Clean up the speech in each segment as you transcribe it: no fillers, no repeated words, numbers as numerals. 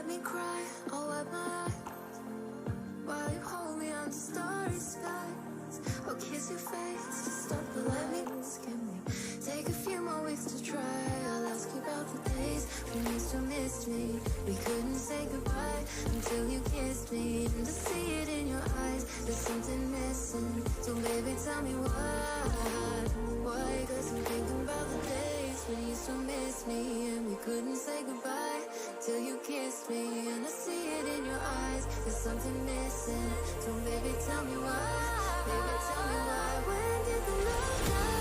let me cry, I'll wipe my eyes while you hold me under starry skies. I'll kiss your face, just stop and let me skim me. Take a few more weeks to try. I'll ask you about the days when you still missed me. We couldn't say goodbye until you kissed me. And to see it in your eyes, there's something missing. So baby, tell me why? Why? 'Cause I'm thinking about the days when you still missed me. And we couldn't say goodbye till you kissed me. And I see it in your eyes, there's something missing. So baby, tell me why? Baby, tell me why? When did the love die?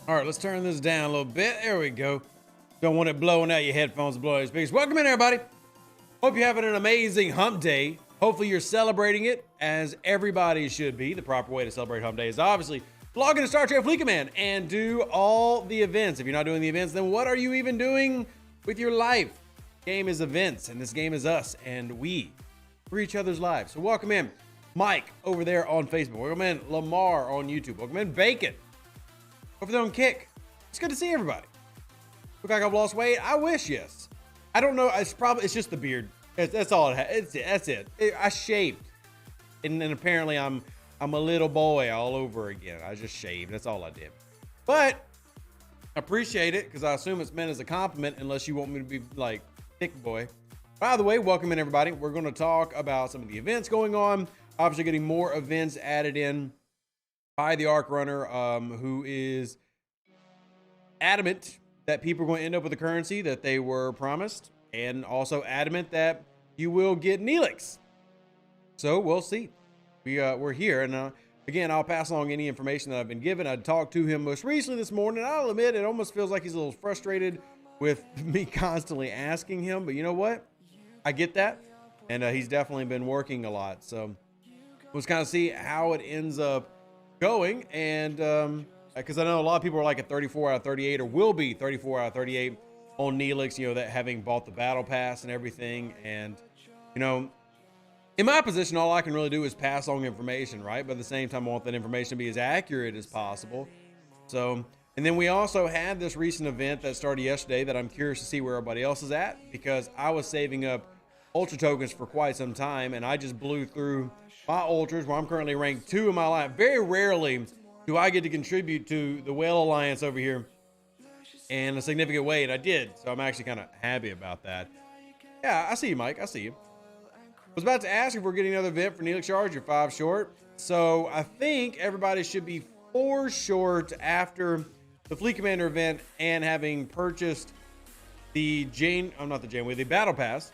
All right, let's turn this down a little bit. There we go. Don't want it blowing out your headphones, blowing out your speakers. Welcome in, everybody. Hope you're having an amazing hump day. Hopefully you're celebrating it as everybody should be. The proper way to celebrate hump day is obviously log into Star Trek Fleet Command and do all the events. If you're not doing the events, then what are you even doing with your life? Game is events, and this game is us, and we for each other's lives. So welcome in Mike over there on Facebook. Welcome in Lamar on YouTube. Welcome in Bacon over there on Kick. It's good to see everybody. Look like I've lost weight. I wish, yes. I don't know. It's just the beard. That's all it has. That's it. I shaved, and then apparently I'm a little boy all over again. I just shaved. That's all I did. But I appreciate it because I assume it's meant as a compliment, unless you want me to be like thick boy. By the way, welcome in everybody. We're going to talk about some of the events going on. Obviously, getting more events added in by the Arc Runner, who is adamant that people are going to end up with the currency that they were promised, and also adamant that you will get Neelix. So we'll see. We're here, and again, I'll pass along any information that I've been given. I talked to him most recently this morning. I'll admit it almost feels like he's a little frustrated with me constantly asking him, but you know what? I get that, and he's definitely been working a lot. So we'll just kind of see how it ends up going, and because I know a lot of people are like at 34 out of 38, or will be 34 out of 38 on Neelix, you know, that having bought the battle pass and everything. And you know, in my position, all I can really do is pass along information, right? But at the same time, I want that information to be as accurate as possible. So, and then we also had this recent event that started yesterday that I'm curious to see where everybody else is at, because I was saving up ultra tokens for quite some time, and I just blew through my ultras where I'm currently ranked 2 in my life. Very rarely do I get to contribute to the Whale Alliance over here in a significant way, and I did. So I'm actually kind of happy about that. Yeah, I see you, Mike. I see you. I was about to ask if we're getting another event for Neelix shards. You're 5 short. So I think everybody should be 4 short after the Fleet Commander event and having purchased the the Battle Pass.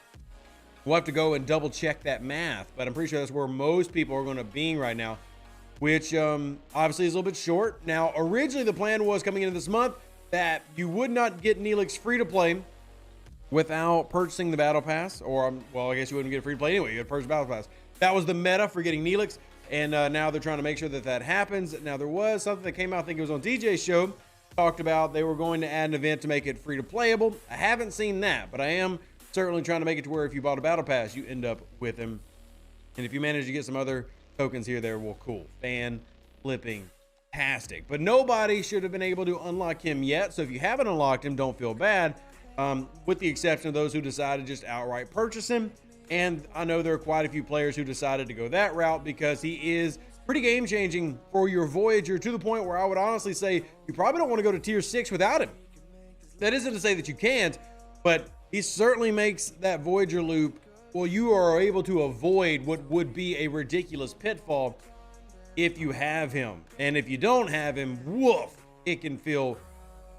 We'll have to go and double check that math, but I'm pretty sure that's where most people are going to be right now, which obviously is a little bit short. Now, originally the plan was coming into this month that you would not get Neelix free to play without purchasing the battle pass, or well, I guess you wouldn't get free to play anyway. You had to purchase battle pass. That was the meta for getting Neelix, and now they're trying to make sure that that happens. Now, there was something that came out, I think it was on DJ's show, talked about they were going to add an event to make it free to playable. I haven't seen that, but I am certainly trying to make it to where if you bought a battle pass, you end up with him. And if you manage to get some other tokens here, there, well, cool. Fan flipping tastic. But nobody should have been able to unlock him yet. So if you haven't unlocked him, don't feel bad. With the exception of those who decided to just outright purchase him. And I know there are quite a few players who decided to go that route because he is pretty game changing for your Voyager, to the point where I would honestly say you probably don't want to go to tier 6 without him. That isn't to say that you can't, but he certainly makes that Voyager loop, well, you are able to avoid what would be a ridiculous pitfall if you have him. And if you don't have him, woof, it can feel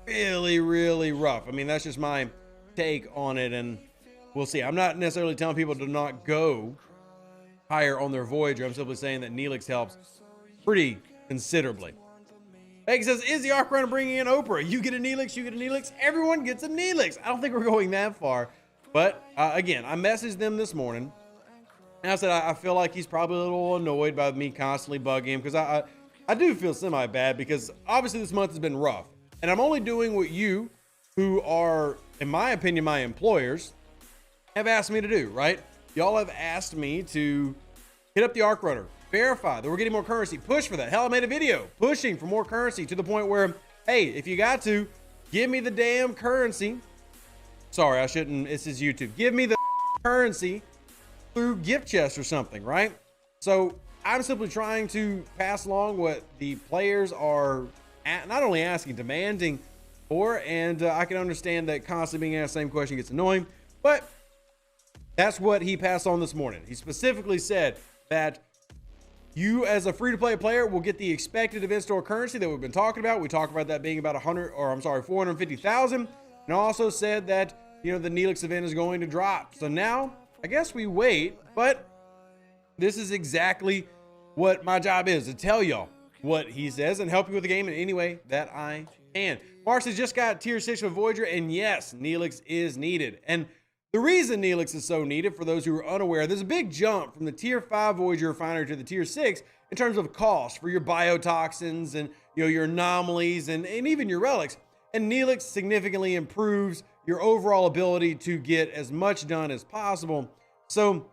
really, really rough. I mean, that's just my take on it, and we'll see. I'm not necessarily telling people to not go higher on their Voyager. I'm simply saying that Neelix helps pretty considerably. Egg says, is the Arc Runner bringing in Oprah? You get a Neelix, you get a Neelix, everyone gets a Neelix. I don't think we're going that far. But again, I messaged them this morning, and I said I feel like he's probably a little annoyed by me constantly bugging him, because I do feel semi-bad, because obviously this month has been rough. And I'm only doing what you, who are, in my opinion, my employers, have asked me to do, right? Y'all have asked me to hit up the Arc Runner, verify that we're getting more currency, push for that. Hell, I made a video pushing for more currency to the point where, hey, if you got to, give me the damn currency. Sorry, I shouldn't. This is YouTube. Give me the currency through gift chest or something, right? So I'm simply trying to pass along what the players are not only asking, demanding for, and I can understand that constantly being asked the same question gets annoying, but that's what he passed on this morning. He specifically said that you, as a free-to-play player, will get the expected event store currency that we've been talking about. We talked about that being about 450,000, and also said that, you know, the Neelix event is going to drop. So now, I guess we wait, but this is exactly what my job is, to tell y'all what he says and help you with the game in any way that I can. Mars has just got tier 6 with Voyager, and yes, Neelix is needed. And the reason Neelix is so needed, for those who are unaware, there's a big jump from the tier 5 Voyager refinery to the tier 6 in terms of cost for your biotoxins and, you know, your anomalies and even your relics. And Neelix significantly improves your overall ability to get as much done as possible. So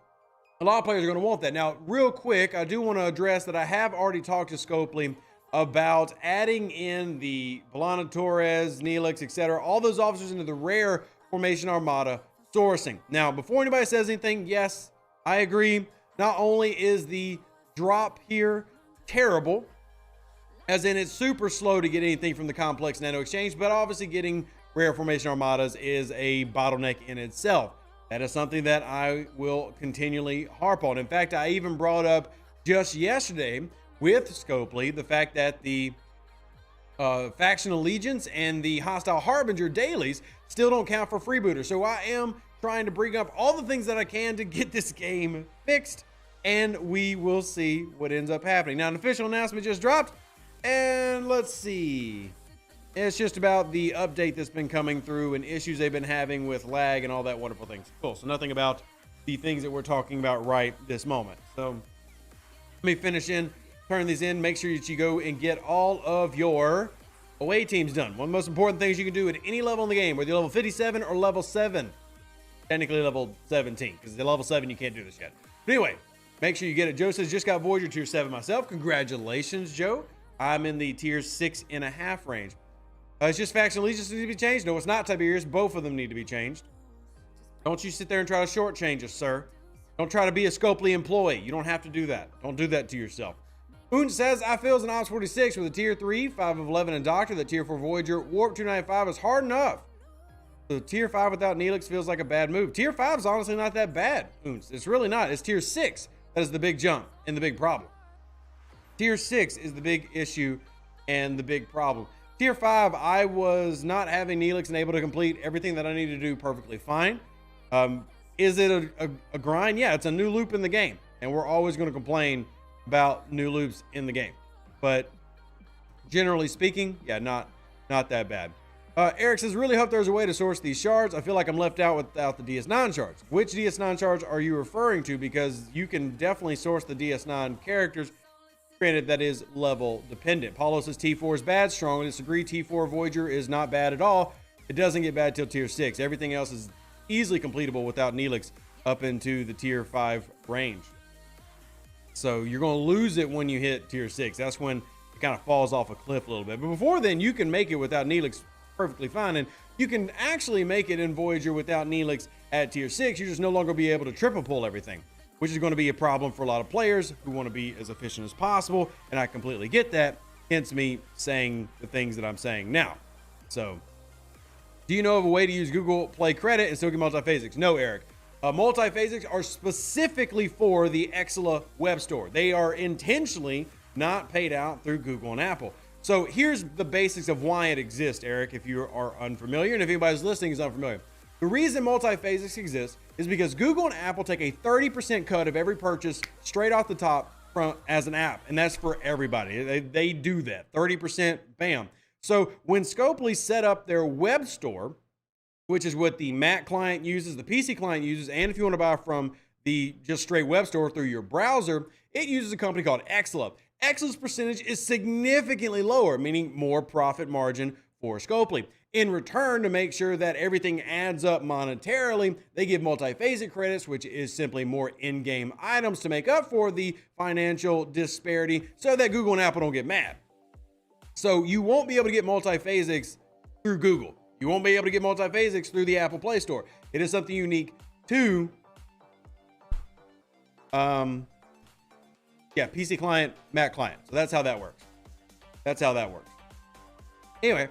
a lot of players are going to want that. Now, real quick, I do want to address that I have already talked to Scopely about adding in the Belana Torres, Neelix, etc., all those officers into the rare formation armada sourcing. Now, before anybody says anything, yes, I agree. Not only is the drop here terrible, as in it's super slow to get anything from the complex nano exchange, but obviously getting rare formation armadas is a bottleneck in itself. That is something that I will continually harp on. In fact, I even brought up just yesterday with Scopely the fact that the faction allegiance and the hostile harbinger dailies still don't count for freebooter. So I am trying to bring up all the things that I can to get this game fixed, and we will see what ends up happening. Now, an official announcement just dropped, and let's see. It's just about the update that's been coming through and issues they've been having with lag and all that wonderful things. Cool. So nothing about the things that we're talking about right this moment. So let me finish turn these in. Make sure that you go and get all of your away teams done. One of the most important things you can do at any level in the game, whether you're level 57 or level 7. Technically level 17, because at level 7 you can't do this yet. But anyway, make sure you get it. Joe says, just got Voyager tier 7 myself. Congratulations, Joe. I'm in the tier 6.5 range. It's just faction allegiance need to be changed. No, it's not, Tiberius. Both of them need to be changed. Don't you sit there and try to shortchange us, sir. Don't try to be a Scopely employee. You don't have to do that. Don't do that to yourself. Oon says, I feel as an Ops 46 with a tier 3, 5 of 11 and Doctor. The tier 4 Voyager Warp 295 is hard enough. So tier 5 without Neelix feels like a bad move. Tier 5 is honestly not that bad. It's really not. It's tier 6 that is the big jump and the big problem. Tier 6 is the big issue and the big problem. Tier 5, I was not having Neelix and able to complete everything that I need to do perfectly fine. Is it a grind? Yeah, it's a new loop in the game, and we're always going to complain about new loops in the game. But generally speaking, yeah, not that bad. Eric says, really hope there's a way to source these shards. I feel like I'm left out without the DS9 shards. Which DS9 shards are you referring to? Because you can definitely source the DS9 characters. Granted, that is level dependent. Paulo says T4 is bad. Strongly disagree. T4 Voyager is not bad at all. It doesn't get bad till tier 6. Everything else is easily completable without Neelix up into the tier 5 range. So you're going to lose it when you hit tier 6. That's when it kind of falls off a cliff a little bit. But before then, you can make it without Neelix perfectly fine. And you can actually make it in Voyager without Neelix at tier 6. You just no longer be able to triple pull everything, which is going to be a problem for a lot of players who want to be as efficient as possible. And I completely get that. Hence me saying the things that I'm saying now. So do you know of a way to use Google Play credit and still get multiphasics? No, Eric. Multiphasics are specifically for the Exela web store. They are intentionally not paid out through Google and Apple. So here's the basics of why it exists, Eric, if you are unfamiliar, and if anybody's listening is unfamiliar. The reason multiphasics exists is because Google and Apple take a 30% cut of every purchase straight off the top as an app, and that's for everybody. They do that, 30%, bam. So when Scopely set up their web store, which is what the Mac client uses, the PC client uses, and if you want to buy from the just straight web store through your browser, it uses a company called Exela. Exela's percentage is significantly lower, meaning more profit margin for Scopely. In return, to make sure that everything adds up monetarily, they give multiphasic credits, which is simply more in-game items to make up for the financial disparity so that Google and Apple don't get mad. So you won't be able to get multiphasics through Google. You won't be able to get multiphasics through the Apple Play Store. It is something unique to PC client, Mac client. So that's how that works. Anyway,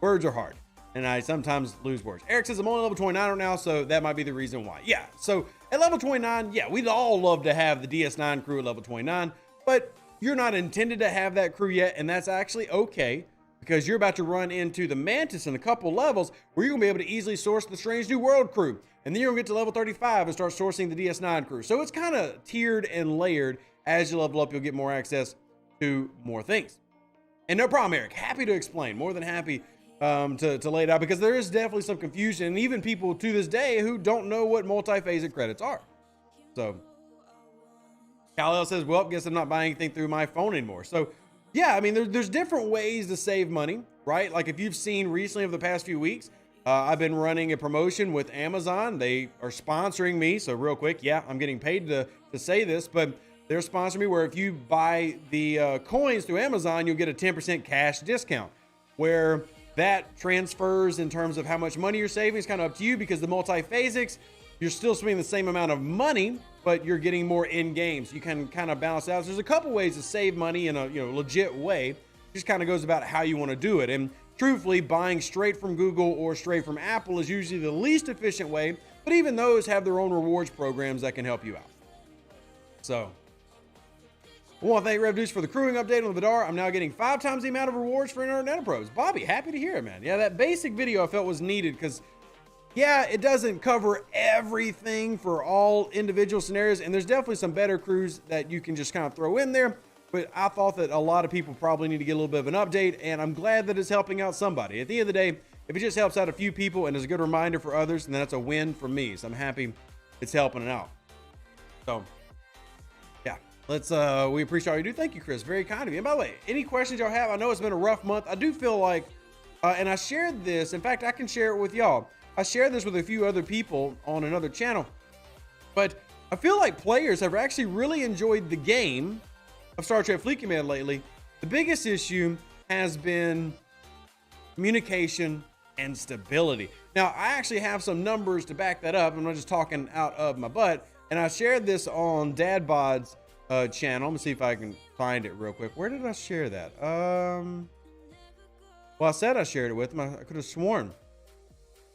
words are hard, and I sometimes lose words. Eric says I'm only level 29 right now, so that might be the reason why. Yeah, so at level 29, yeah, we'd all love to have the DS9 crew at level 29, but you're not intended to have that crew yet, and that's actually okay, because you're about to run into the Mantis in a couple levels where you're going to be able to easily source the Strange New World crew. And then you're going to get to level 35 and start sourcing the DS9 crew. So it's kind of tiered and layered. As you level up, you'll get more access to more things. And no problem, Eric. Happy to explain. More than happy to lay it out, because there is definitely some confusion, and even people to this day who don't know what multiphasic credits are. So Kal-El says, well, guess I'm not buying anything through my phone anymore. So yeah, I mean, there's different ways to save money, right? Like if you've seen recently over the past few weeks, I've been running a promotion with Amazon. They are sponsoring me. So real quick, yeah, I'm getting paid to say this, but they're sponsoring me where if you buy the coins through Amazon, you'll get a 10% cash discount, where that transfers in terms of how much money you're saving. It's kind of up to you, because the multiphasics, you're still spending the same amount of money, but you're getting more in games. You can kind of balance out. So there's a couple ways to save money in a legit way. It just kind of goes about how you want to do it. And truthfully, buying straight from Google or straight from Apple is usually the least efficient way, but even those have their own rewards programs that can help you out. So I want to thank Rev Deuce for the crewing update on the Vidar. I'm now getting 5 times the amount of rewards for Internet Pros. Bobby, happy to hear it, man. Yeah, that basic video I felt was needed because, yeah, it doesn't cover everything for all individual scenarios, and there's definitely some better crews that you can just kind of throw in there. But I thought that a lot of people probably need to get a little bit of an update, and I'm glad that it's helping out somebody. At the end of the day, if it just helps out a few people and is a good reminder for others, then that's a win for me. So I'm happy it's helping it out. So yeah, we appreciate all you do. Thank you, Chris. Very kind of you. And by the way, any questions y'all have, I know it's been a rough month. I do feel like, and I shared this. In fact, I can share it with y'all. I shared this with a few other people on another channel, but I feel like players have actually really enjoyed the game of Star Trek Fleet Command lately. The biggest issue has been communication and stability. Now, I actually have some numbers to back that up. I'm not just talking out of my butt. And I shared this on Dad Bod's channel. Let me see if I can find it real quick. Where did I share that? Well, I said I shared it with him. I could have sworn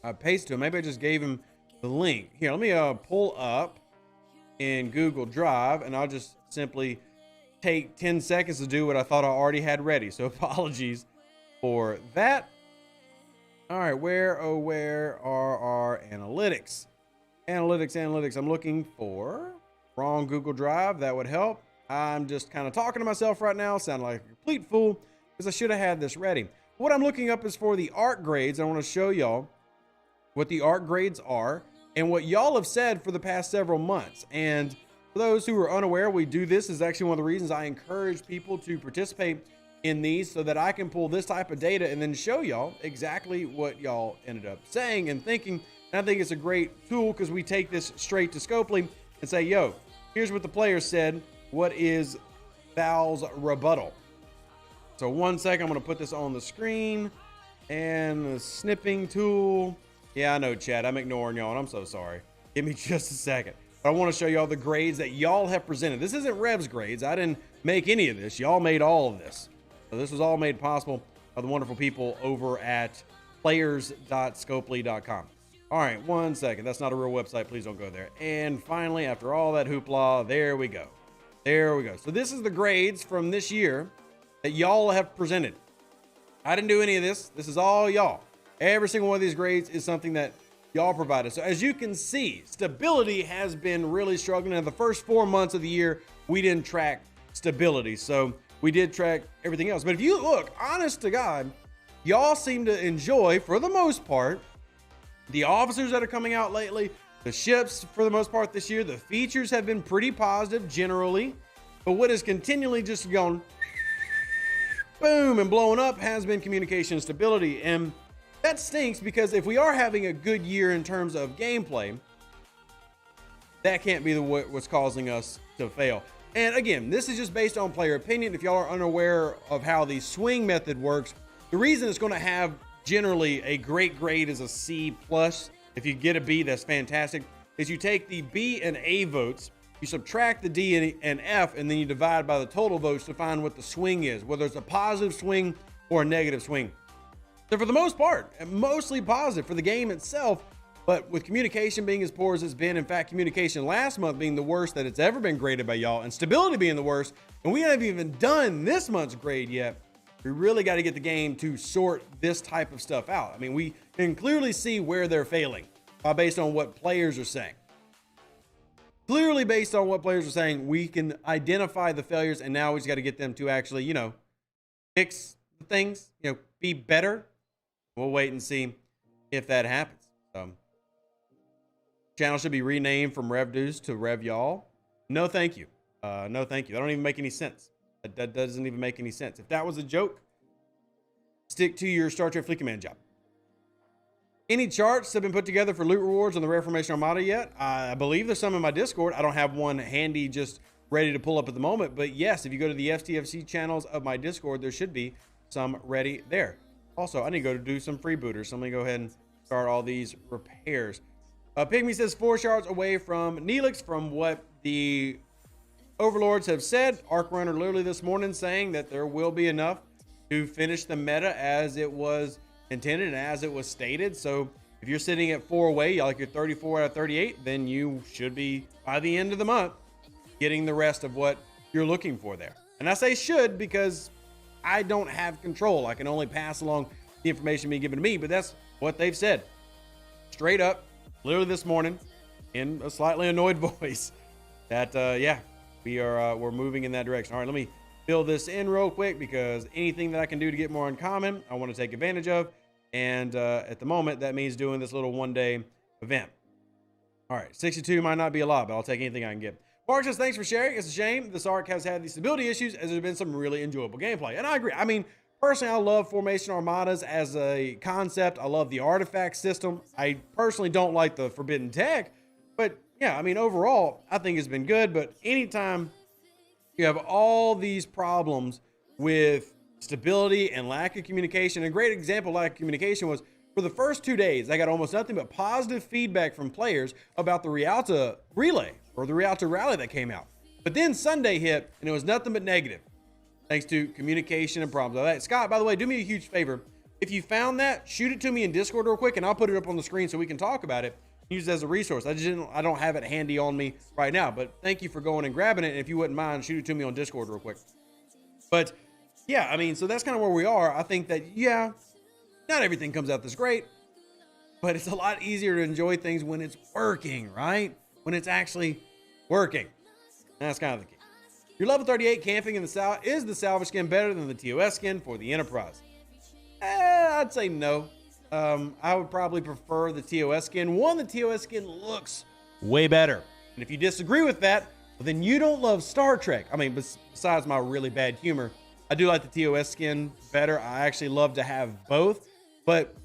I pasted him. Maybe I just gave him the link. Here, let me pull up in Google Drive, and I'll just simply take 10 seconds to do what I thought I already had ready. So apologies for that. All right, where are our analytics? Analytics. I'm looking for wrong Google Drive. That would help. I'm just kind of talking to myself right now. Sound like a complete fool because I should have had this ready. What I'm looking up is for the ARC grades. I want to show y'all what the ARC grades are and what y'all have said for the past several months. And for those who are unaware, we do this is actually one of the reasons I encourage people to participate in these so that I can pull this type of data and then show y'all exactly what y'all ended up saying and thinking. And I think it's a great tool because we take this straight to Scopely and say, yo, here's what the player said. What is Val's rebuttal? So 1 second, I'm going to put this on the screen and the snipping tool. Yeah, I know, chat. I'm ignoring y'all and I'm so sorry. Give me just a second. But I want to show y'all the grades that y'all have presented. This isn't Rev's grades. I didn't make any of this. Y'all made all of this. So this was all made possible by the wonderful people over at players.scopely.com. All right, 1 second. That's not a real website. Please don't go there. And finally, after all that hoopla, there we go. There we go. So this is the grades from this year that y'all have presented. I didn't do any of this. This is all y'all. Every single one of these grades is something that y'all provided. So as you can see, stability has been really struggling. In the first 4 months of the year, we didn't track stability. So we did track everything else. But if you look, honest to God, y'all seem to enjoy, for the most part, the officers that are coming out lately, the ships for the most part this year. The features have been pretty positive generally. But what has continually just gone boom and blowing up has been communication stability. And that stinks because if we are having a good year in terms of gameplay, that can't be what's causing us to fail. And again, this is just based on player opinion. If y'all are unaware of how the swing method works, the reason it's going to have generally a great grade is a C+. If you get a B, that's fantastic. Is you take the B and A votes, you subtract the D and F, and then you divide by the total votes to find what the swing is, whether it's a positive swing or a negative swing. So for the most part, mostly positive for the game itself, but with communication being as poor as it's been, in fact, communication last month being the worst that it's ever been graded by y'all, and stability being the worst, and we haven't even done this month's grade yet, we really got to get the game to sort this type of stuff out. I mean, we can clearly see where they're failing based on what players are saying. Clearly based on what players are saying, we can identify the failures, and now we just got to get them to actually, fix things, be better. We'll wait and see if that happens. Channel should be renamed from Rev Deuce to Rev Y'all. No, thank you. No, thank you. That don't even make any sense. That doesn't even make any sense. If that was a joke, stick to your Star Trek Fleet Command job. Any charts have been put together for loot rewards on the Reformation Armada yet? I believe there's some in my Discord. I don't have one handy just ready to pull up at the moment. But yes, if you go to the STFC channels of my Discord, there should be some ready there. Also, I need to go to do some freebooters. So let me go ahead and start all these repairs. Pygmy says 4 shards away from Neelix from what the overlords have said. Arc Runner literally this morning saying that there will be enough to finish the meta as it was intended and as it was stated. So if you're sitting at 4 away, like you're 34 out of 38, then you should be, by the end of the month, getting the rest of what you're looking for there. And I say should because I don't have control. I can only pass along the information being given to me, but that's what they've said. Straight up, literally this morning, in a slightly annoyed voice, that, yeah, we're moving in that direction. All right, let me fill this in real quick because anything that I can do to get more uncommon, I want to take advantage of. And at the moment, that means doing this little one-day event. All right, 62 might not be a lot, but I'll take anything I can get. Mark says, thanks for sharing. It's a shame this arc has had these stability issues as there's been some really enjoyable gameplay. And I agree. I mean, personally, I love Formation Armadas as a concept. I love the artifact system. I personally don't like the forbidden tech. But yeah, I mean, overall, I think it's been good. But anytime you have all these problems with stability and lack of communication, a great example of lack of communication was for the first 2 days, I got almost nothing but positive feedback from players about the Rialta relay or the Rialta rally that came out. But then Sunday hit and it was nothing but negative, thanks to communication and problems like that. Scott, by the way, do me a huge favor. If you found that, shoot it to me in Discord real quick and I'll put it up on the screen so we can talk about it. Use it as a resource. I don't have it handy on me right now, but thank you for going and grabbing it. And if you wouldn't mind, shoot it to me on Discord real quick. But yeah, I mean, so that's kind of where we are. I think that, yeah, not everything comes out this great, but it's a lot easier to enjoy things when it's working, right? When it's actually working. And that's kind of the key. Your level 38 camping in the is the salvage skin better than the TOS skin for the Enterprise? I'd say no. I would probably prefer the TOS skin. One, the TOS skin looks way better. And if you disagree with that, well, then you don't love Star Trek. I mean, besides my really bad humor, I do like the TOS skin better. I actually love to have both, but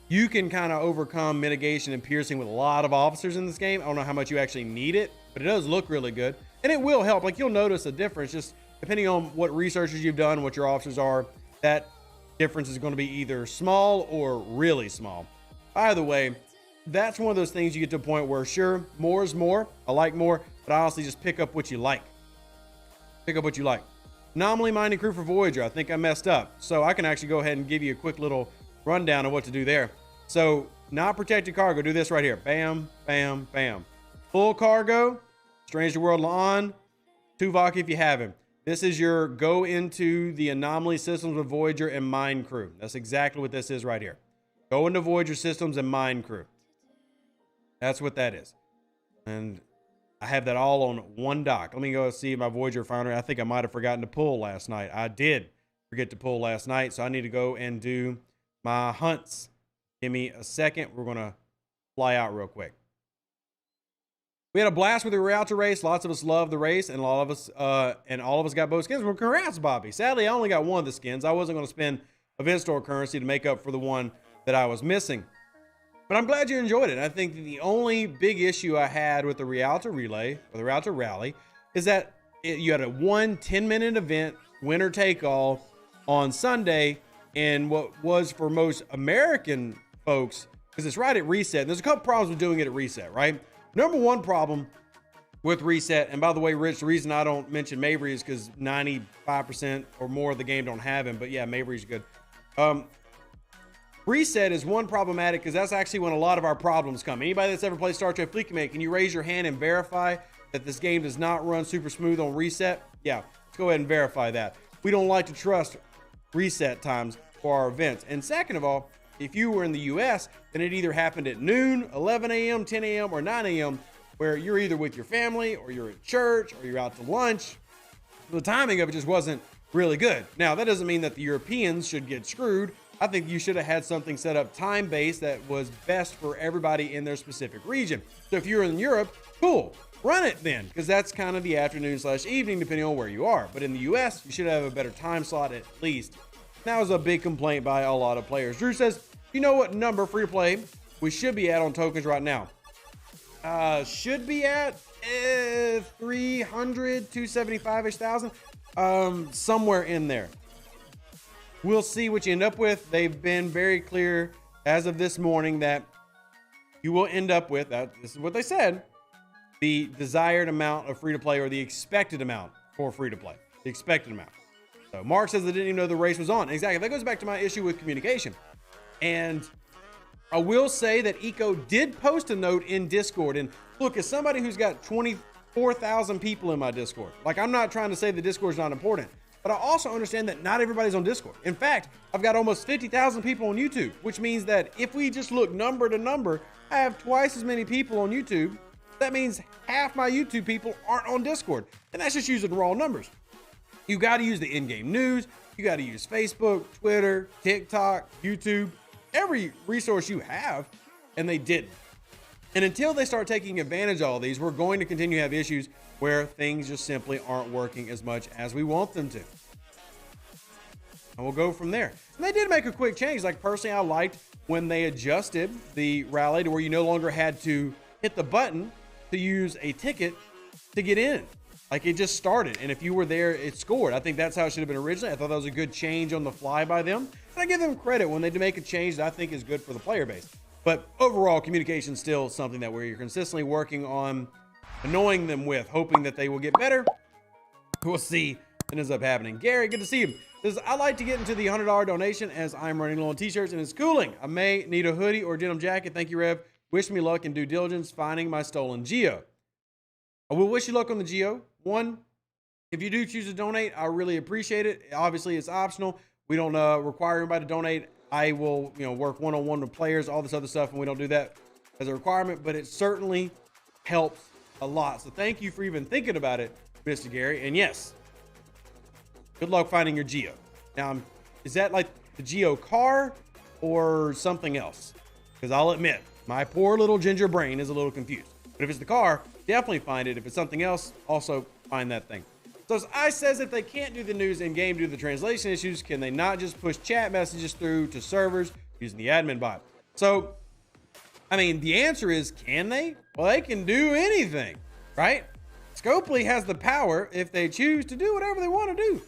you can kind of overcome mitigation and piercing with a lot of officers in this game. I don't know how much you actually need it, but it does look really good. And it will help. Like, you'll notice a difference just depending on what researches you've done, what your officers are. That difference is going to be either small or really small. Either way, that's one of those things you get to a point where, sure, more is more. I like more, but I honestly just pick up what you like. Pick up what you like. Anomaly mining crew for Voyager. I think I messed up. So I can actually go ahead and give you a quick little rundown of what to do there. So, not protected cargo. Do this right here. Bam, bam, bam. Full cargo. Strange the World on. Tuvok if you haven't. This is your go into the anomaly systems of Voyager and mine crew. That's exactly what this is right here. Go into Voyager systems and mine crew. That's what that is. And I have that all on one dock. Let me go see my Voyager refinery. I think I might have forgotten to pull last night. I did forget to pull last night, so I need to go and do my hunts. Give me a second. We're going to fly out real quick. We had a blast with the Rialta race. Lots of us loved the race, and all of us got both skins. Well, congrats, Bobby. Sadly, I only got one of the skins. I wasn't going to spend event store currency to make up for the one that I was missing. But I'm glad you enjoyed it. I think the only big issue I had with the Rialta relay, or the Rialta rally, is that you had a 10-minute event, winner take all, on Sunday, and what was for most American folks, because it's right at reset. And there's a couple problems with doing it at reset, right? Number one problem with reset, and by the way, Rich, the reason I don't mention Mabry is because 95% or more of the game don't have him, but yeah, Mabry's good. Reset is one problematic because that's actually when a lot of our problems come. Anybody that's ever played Star Trek Fleet Command, can you raise your hand and verify that this game does not run super smooth on reset? Yeah, let's go ahead and verify that. We don't like to trust reset times for our events. And second of all, if you were in the US, then it either happened at noon, 11 a.m., 10 a.m., or 9 a.m., where you're either with your family or you're at church or you're out to lunch. The timing of it just wasn't really good. Now, that doesn't mean that the Europeans should get screwed. I think you should have had something set up time-based that was best for everybody in their specific region. So if you're in Europe, cool, run it then, because that's kind of the afternoon/evening depending on where you are. But in the US, you should have a better time slot at least. That was a big complaint by a lot of players. Drew says, you know what number free to play we should be at on tokens right now? Should be at 300, 275-ish thousand, somewhere in there. We'll see what you end up with. They've been very clear as of this morning that you will end up with, this is what they said, the desired amount of free to play or the expected amount for free to play. The expected amount. So Mark says they didn't even know the race was on. Exactly. That goes back to my issue with communication. And I will say that Eco did post a note in Discord. And look, as somebody who's got 4,000 people in my Discord. Like, I'm not trying to say the Discord is not important, but I also understand that not everybody's on Discord. In fact, I've got almost 50,000 people on YouTube, which means that if we just look number to number, I have twice as many people on YouTube. That means half my YouTube people aren't on Discord. And that's just using raw numbers. You got to use the in-game news. You got to use Facebook, Twitter, TikTok, YouTube, every resource you have, and they didn't. And until they start taking advantage of all these, we're going to continue to have issues where things just simply aren't working as much as we want them to. And we'll go from there. And they did make a quick change. Like, personally, I liked when they adjusted the rally to where you no longer had to hit the button to use a ticket to get in. Like, it just started, and if you were there, it scored. I think that's how it should have been originally. I thought that was a good change on the fly by them. And I give them credit when they do make a change that I think is good for the player base. But overall, communication is still something that we're consistently working on annoying them with, hoping that they will get better. We'll see what ends up happening. Gary, good to see you. Says, I like to get into the $100 donation as I'm running low on t-shirts and it's cooling. I may need a hoodie or denim jacket. Thank you, Rev. Wish me luck and due diligence finding my stolen Geo. I will wish you luck on the Geo. One, if you do choose to donate, I really appreciate it. Obviously, it's optional. We don't require everybody to donate. I will, work one-on-one with players, all this other stuff, and we don't do that as a requirement, but it certainly helps a lot. So thank you for even thinking about it, Mr. Gary. And yes, good luck finding your Geo. Now, is that like the Geo car or something else? Because I'll admit, my poor little ginger brain is a little confused. But if it's the car, definitely find it. If it's something else, also find that thing. So as I says, if they can't do the news in game due to the translation issues, can they not just push chat messages through to servers using the admin bot? So, I mean, the answer is, can they? Well, they can do anything, right? Scopely has the power, if they choose, to do whatever they want to do.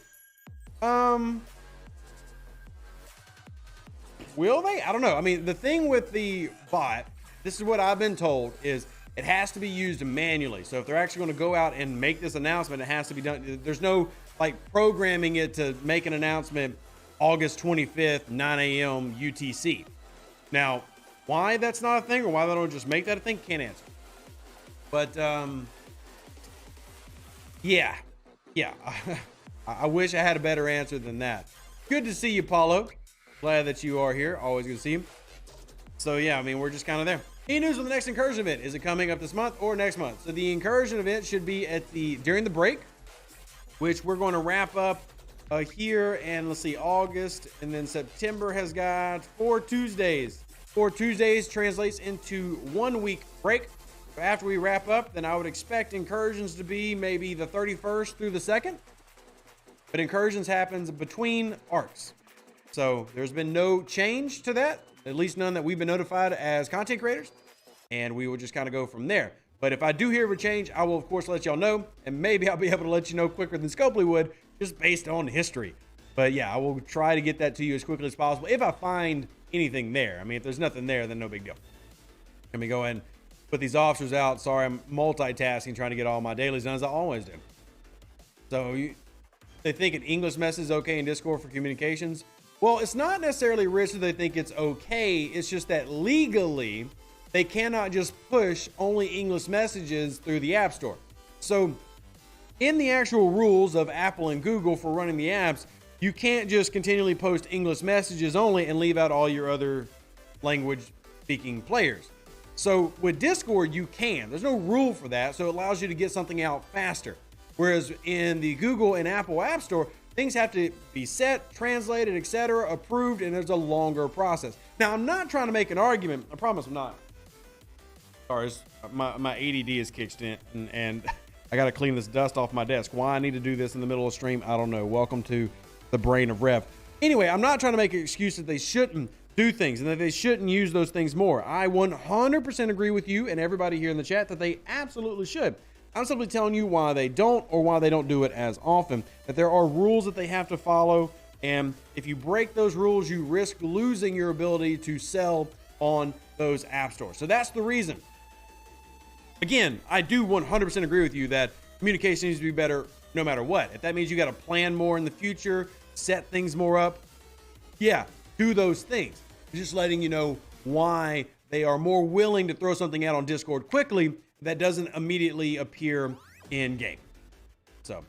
Will they? I don't know. I mean, the thing with the bot, this is what I've been told, is it has to be used manually. So if they're actually going to go out and make this announcement, it has to be done. There's no like programming it to make an announcement August 25th, 9 a.m. UTC. Now, why that's not a thing or why they don't just make that a thing, can't answer. But yeah. I wish I had a better answer than that. Good to see you, Paulo. Glad that you are here. Always good to see you. So yeah, I mean, we're just kind of there. Any news on the next incursion event? Is it coming up this month or next month? So the incursion event should be during the break, which we're going to wrap up here, and let's see, August, and then September has got 4 Tuesdays. 4 Tuesdays translates into 1 week break. So after we wrap up, then I would expect incursions to be maybe the 31st through the 2nd. But incursions happens between arcs. So there's been no change to that, at least none that we've been notified as content creators. And we will just kind of go from there. But if I do hear of a change, I will, of course, let y'all know. And maybe I'll be able to let you know quicker than Scopely would, just based on history. But yeah, I will try to get that to you as quickly as possible if I find anything there. I mean, if there's nothing there, then no big deal. Let me go ahead and put these officers out. Sorry, I'm multitasking, trying to get all my dailies done, as I always do. So they think an English message is okay in Discord for communications. Well, it's not necessarily risk that they think it's okay. It's just that legally, they cannot just push only English messages through the App Store. So in the actual rules of Apple and Google for running the apps, you can't just continually post English messages only and leave out all your other language speaking players. So with Discord, you can. There's no rule for that, so it allows you to get something out faster. Whereas in the Google and Apple App Store, things have to be set, translated, etc., approved, and there's a longer process. Now, I'm not trying to make an argument. I promise I'm not. Sorry, my ADD is kicked in, and I got to clean this dust off my desk. Why I need to do this in the middle of the stream, I don't know. Welcome to the brain of Rev. Anyway, I'm not trying to make an excuse that they shouldn't do things and that they shouldn't use those things more. I 100% agree with you and everybody here in the chat that they absolutely should. I'm simply telling you why they don't, or why they don't do it as often. That there are rules that they have to follow, and if you break those rules, you risk losing your ability to sell on those app stores. So that's the reason. Again, I do 100% agree with you that communication needs to be better no matter what. If that means you got to plan more in the future, set things more up, yeah, do those things. Just letting you know why they are more willing to throw something out on Discord quickly that doesn't immediately appear in game. So,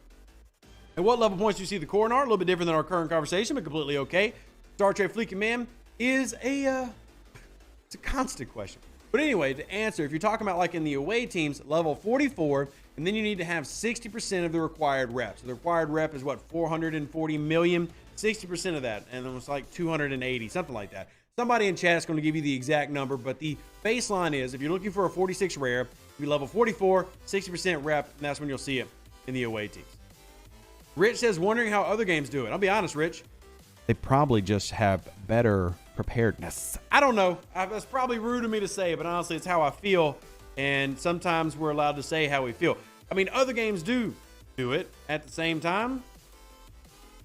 at what level points do you see the core in art? A little bit different than our current conversation, but completely okay. Star Trek Fleet Command is it's a constant question. But anyway, to answer, if you're talking about like in the away teams, level 44, and then you need to have 60% of the required reps. So the required rep is what, 440 million? 60% of that, and it was like 280, something like that. Somebody in chat is going to give you the exact number, but the baseline is if you're looking for a 46 rare, you level 44, 60% rep, and that's when you'll see it in the away teams. Rich says, wondering how other games do it. I'll be honest, Rich. They probably just have better preparedness. I don't know. That's probably rude of me to say, but honestly, it's how I feel. And sometimes we're allowed to say how we feel. I mean, other games do it. At the same time,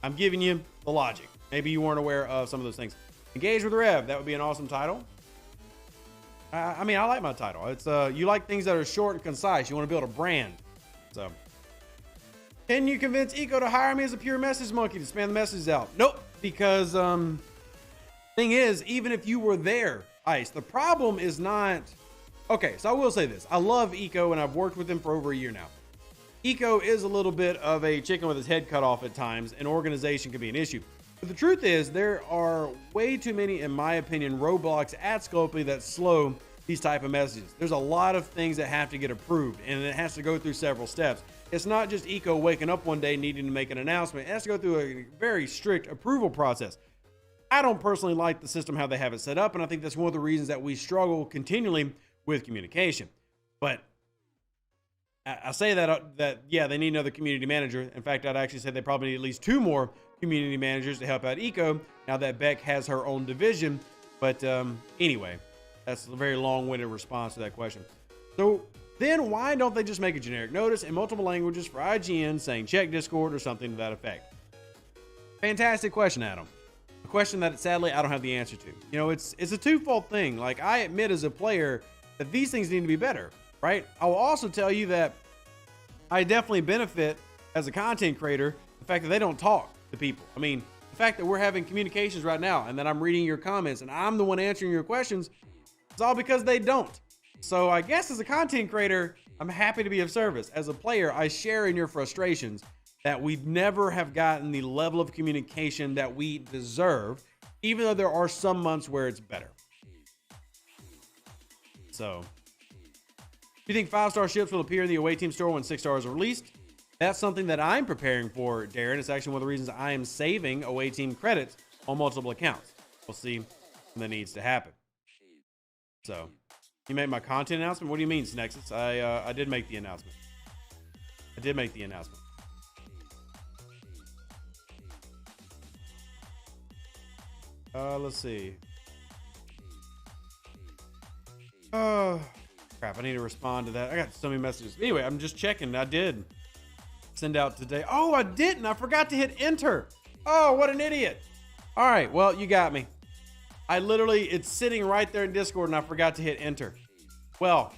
I'm giving you the logic. Maybe you weren't aware of some of those things. Engage with Rev. That would be an awesome title. I mean, I like my title. It's you like things that are short and concise. You want to build a brand. So, can you convince Eco to hire me as a pure message monkey to spam the messages out? Nope. Because thing is, even if you were there, Ice, the problem is not. Okay, so I will say this. I love Eco, and I've worked with him for over a year now. Eco is a little bit of a chicken with his head cut off at times, and organization can be an issue. But the truth is, there are way too many, in my opinion, roadblocks at Scopely that slow these type of messages. There's a lot of things that have to get approved, and it has to go through several steps. It's not just Eco waking up one day needing to make an announcement. It has to go through a very strict approval process. I don't personally like the system, how they have it set up, and I think that's one of the reasons that we struggle continually with communication. But I say that yeah, they need another community manager. In fact, I'd actually say they probably need at least 2 more community managers to help out Eco now that Beck has her own division. But anyway, that's a very long-winded response to that question. So then why don't they just make a generic notice in multiple languages for IGN saying check Discord or something to that effect? Fantastic question, Adam. A question that sadly I don't have the answer to. You know, it's a twofold thing. Like, I admit as a player that these things need to be better, right? I will also tell you that I definitely benefit as a content creator the fact that they don't talk to people. I mean, the fact that we're having communications right now and that I'm reading your comments and I'm the one answering your questions, it's all because they don't. So I guess as a content creator, I'm happy to be of service. As a player, I share in your frustrations that we never have gotten the level of communication that we deserve, even though there are some months where it's better. So, do you think 5-star ships will appear in the away team store when 6 stars are released? That's something that I'm preparing for, Darren. It's actually one of the reasons I am saving away team credits on multiple accounts. We'll see when that needs to happen. So, you made my content announcement? What do you mean, Nexus? I did make the announcement. I did make the announcement. Let's see. Oh, crap. I need to respond to that. I got so many messages. Anyway, I'm just checking. I did send out today. Oh, I didn't. I forgot to hit enter. Oh, what an idiot. All right. Well, you got me. It's sitting right there in Discord and I forgot to hit enter. Well,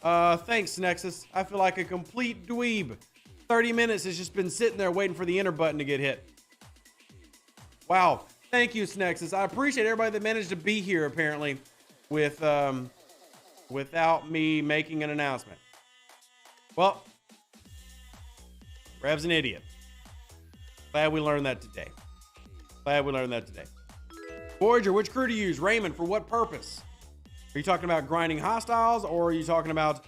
thanks, Nexus. I feel like a complete dweeb. 30 minutes has just been sitting there waiting for the enter button to get hit. Wow. Thank you, Nexus. I appreciate everybody that managed to be here, apparently, without me making an announcement. Well, Rev's an idiot. Glad we learned that today. Voyager, which crew to use? Raymond, for what purpose? Are you talking about grinding hostiles, or are you talking about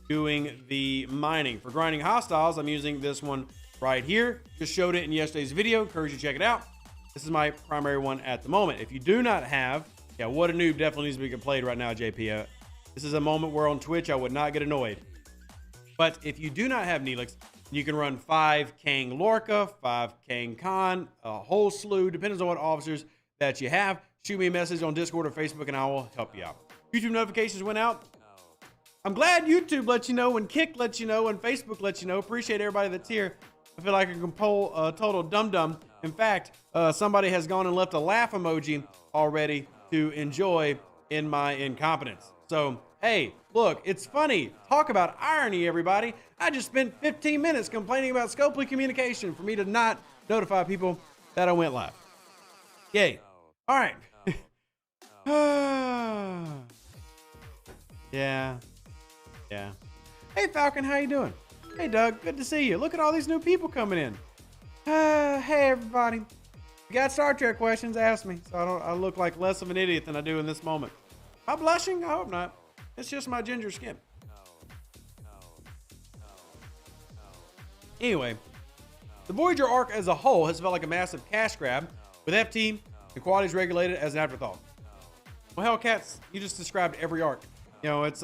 doing the mining? For grinding hostiles, I'm using this one right here. Just showed it in yesterday's video. Encourage you to check it out. This is my primary one at the moment. If you do not have, yeah, what a noob definitely needs to be played right now, JP. This is a moment where on Twitch I would not get annoyed. But if you do not have Neelix, you can run 5 Kang Lorca, 5 Kang Khan, a whole slew, depends on what officers that you have. Shoot me a message on Discord or Facebook and I will help you out. YouTube notifications went out. I'm glad YouTube lets you know, and Kick lets you know, and Facebook lets you know. Appreciate everybody that's here. I feel like I can pull a total dum-dum. In fact, somebody has gone and left a laugh emoji already to enjoy in my incompetence. So, hey, look, it's funny. Talk about irony, everybody. I just spent 15 minutes complaining about Scopely communication for me to not notify people that I went live. Yay. All right. Yeah. Hey, Falcon, how you doing? Hey, Doug, good to see you. Look at all these new people coming in. Hey, everybody. If you got Star Trek questions, ask me, so I look like less of an idiot than I do in this moment. Am I blushing? I hope not. It's just my ginger skin. Anyway, the Voyager arc as a whole has felt like a massive cash grab, with FT and qualities regulated as an afterthought. Well, Hellcats, you just described every arc. You know, it's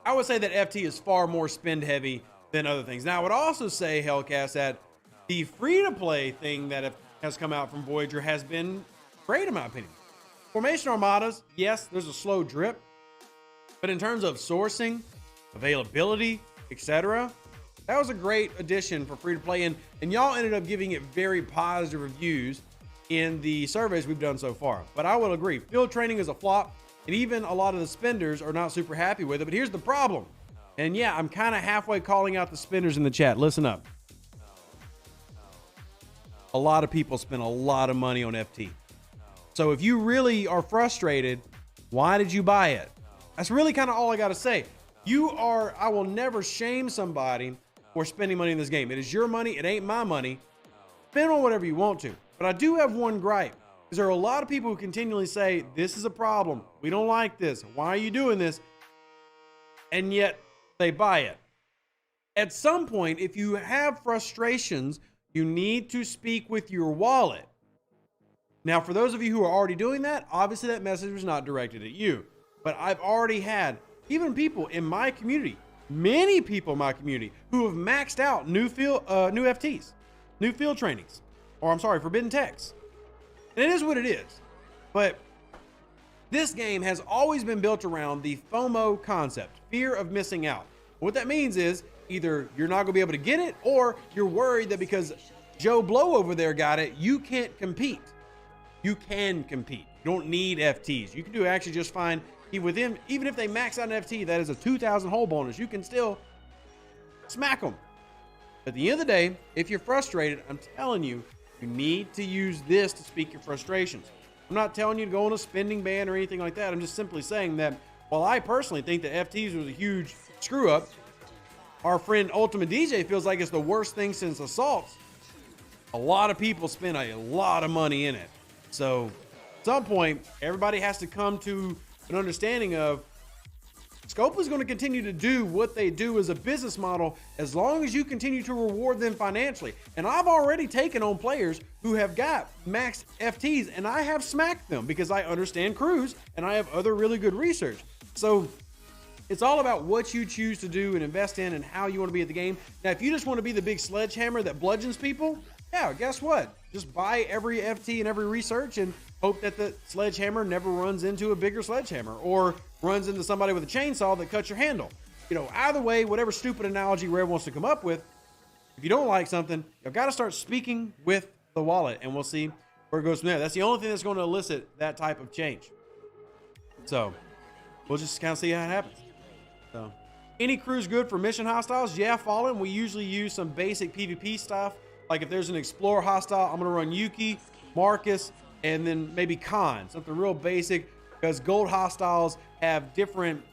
I would say that FT is far more spend heavy than other things. Now, I would also say, Hellcats, that the free-to-play thing that has come out from Voyager has been great in my opinion. Formation Armadas, yes, there's a slow drip, but in terms of sourcing, availability, etc., that was a great addition for free-to-play, and y'all ended up giving it very positive reviews in the surveys we've done so far. But I will agree, field training is a flop, and even a lot of the spenders are not super happy with it. But here's the problem. And yeah, I'm kind of halfway calling out the spenders in the chat. Listen up. A lot of people spend a lot of money on FT. So if you really are frustrated, why did you buy it? That's really kind of all I got to say. I will never shame somebody for spending money in this game. It is your money. It ain't my money. Spend on whatever you want to. But I do have one gripe. Because there are a lot of people who continually say, this is a problem. We don't like this. Why are you doing this? And yet they buy it. At some point, if you have frustrations, you need to speak with your wallet. Now, for those of you who are already doing that, obviously that message was not directed at you. But I've already had even people in my community, many people in my community, who have maxed out new FTs, new field trainings, or I'm sorry, forbidden techs. And it is what it is. But this game has always been built around the FOMO concept, fear of missing out. What that means is either you're not going to be able to get it, or you're worried that because Joe Blow over there got it, you can't compete. You can compete. You don't need FTs. You can do actually just fine with them. Even if they max out an FT, that is a 2,000 hull bonus. You can still smack them. At the end of the day, if you're frustrated, I'm telling you, you need to use this to speak your frustrations. I'm not telling you to go on a spending ban or anything like that. I'm just simply saying that while I personally think that FTs was a huge screw up, our friend Ultimate DJ feels like it's the worst thing since assaults. A lot of people spend a lot of money in it. So at some point, everybody has to come to an understanding of Scope is going to continue to do what they do as a business model as long as you continue to reward them financially. And I've already taken on players who have got max FTs, and I have smacked them because I understand crews and I have other really good research. So it's all about what you choose to do and invest in and how you want to be at the game. Now, if you just want to be the big sledgehammer that bludgeons people, yeah, guess what? Just buy every FT and every research and hope that the sledgehammer never runs into a bigger sledgehammer or runs into somebody with a chainsaw that cuts your handle. You know, either way, whatever stupid analogy Rev wants to come up with, if you don't like something, you've got to start speaking with the wallet, and we'll see where it goes from there. That's the only thing that's going to elicit that type of change. So we'll just kind of see how it happens. So any crew's good for mission hostiles? Yeah, Fallen. We usually use some basic PvP stuff. Like if there's an Explorer hostile, I'm going to run Yuki, Marcus, and then maybe Khan. Something real basic, because gold hostiles have different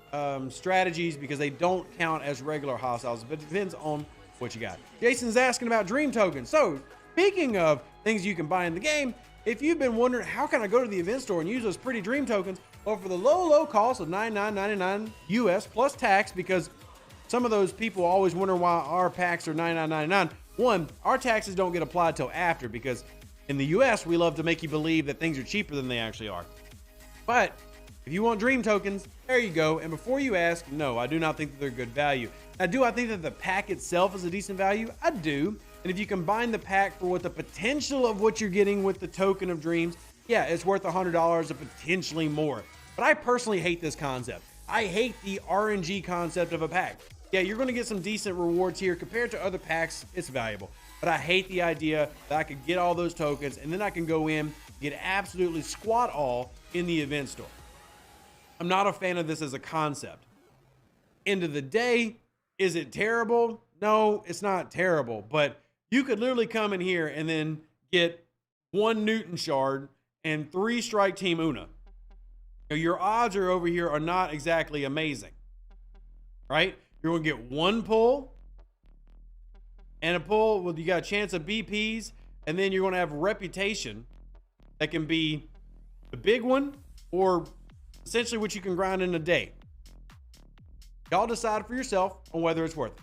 strategies because they don't count as regular hostiles. But it depends on what you got. Jason's asking about dream tokens. So speaking of things you can buy in the game, if you've been wondering how can I go to the event store and use those pretty dream tokens, well, for the low cost of $99.99 US plus tax, because some of those people always wonder why our packs are $99.99. One, our taxes don't get applied till after, because in the US, we love to make you believe that things are cheaper than they actually are. But if you want dream tokens, there you go. And before you ask, no, I do not think that they're good value. Now, do I think that the pack itself is a decent value? I do. And if you combine the pack for what the potential of what you're getting with the token of dreams, yeah, it's worth $100 or potentially more. But I personally hate this concept. I hate the RNG concept of a pack. Yeah, you're going to get some decent rewards here. Compared to other packs, it's valuable. But I hate the idea that I could get all those tokens and then I can go in, get absolutely squat all in the event store. I'm not a fan of this as a concept. End of the day, is it terrible? No, it's not terrible. But you could literally come in here and then get 1 Newton shard and 3 strike team Una. Now, your odds are over here are not exactly amazing, right? You're going to get one pull, and a pull, well, you got a chance of BPs, and then you're going to have reputation that can be the big one or essentially what you can grind in a day. Y'all decide for yourself on whether it's worth it.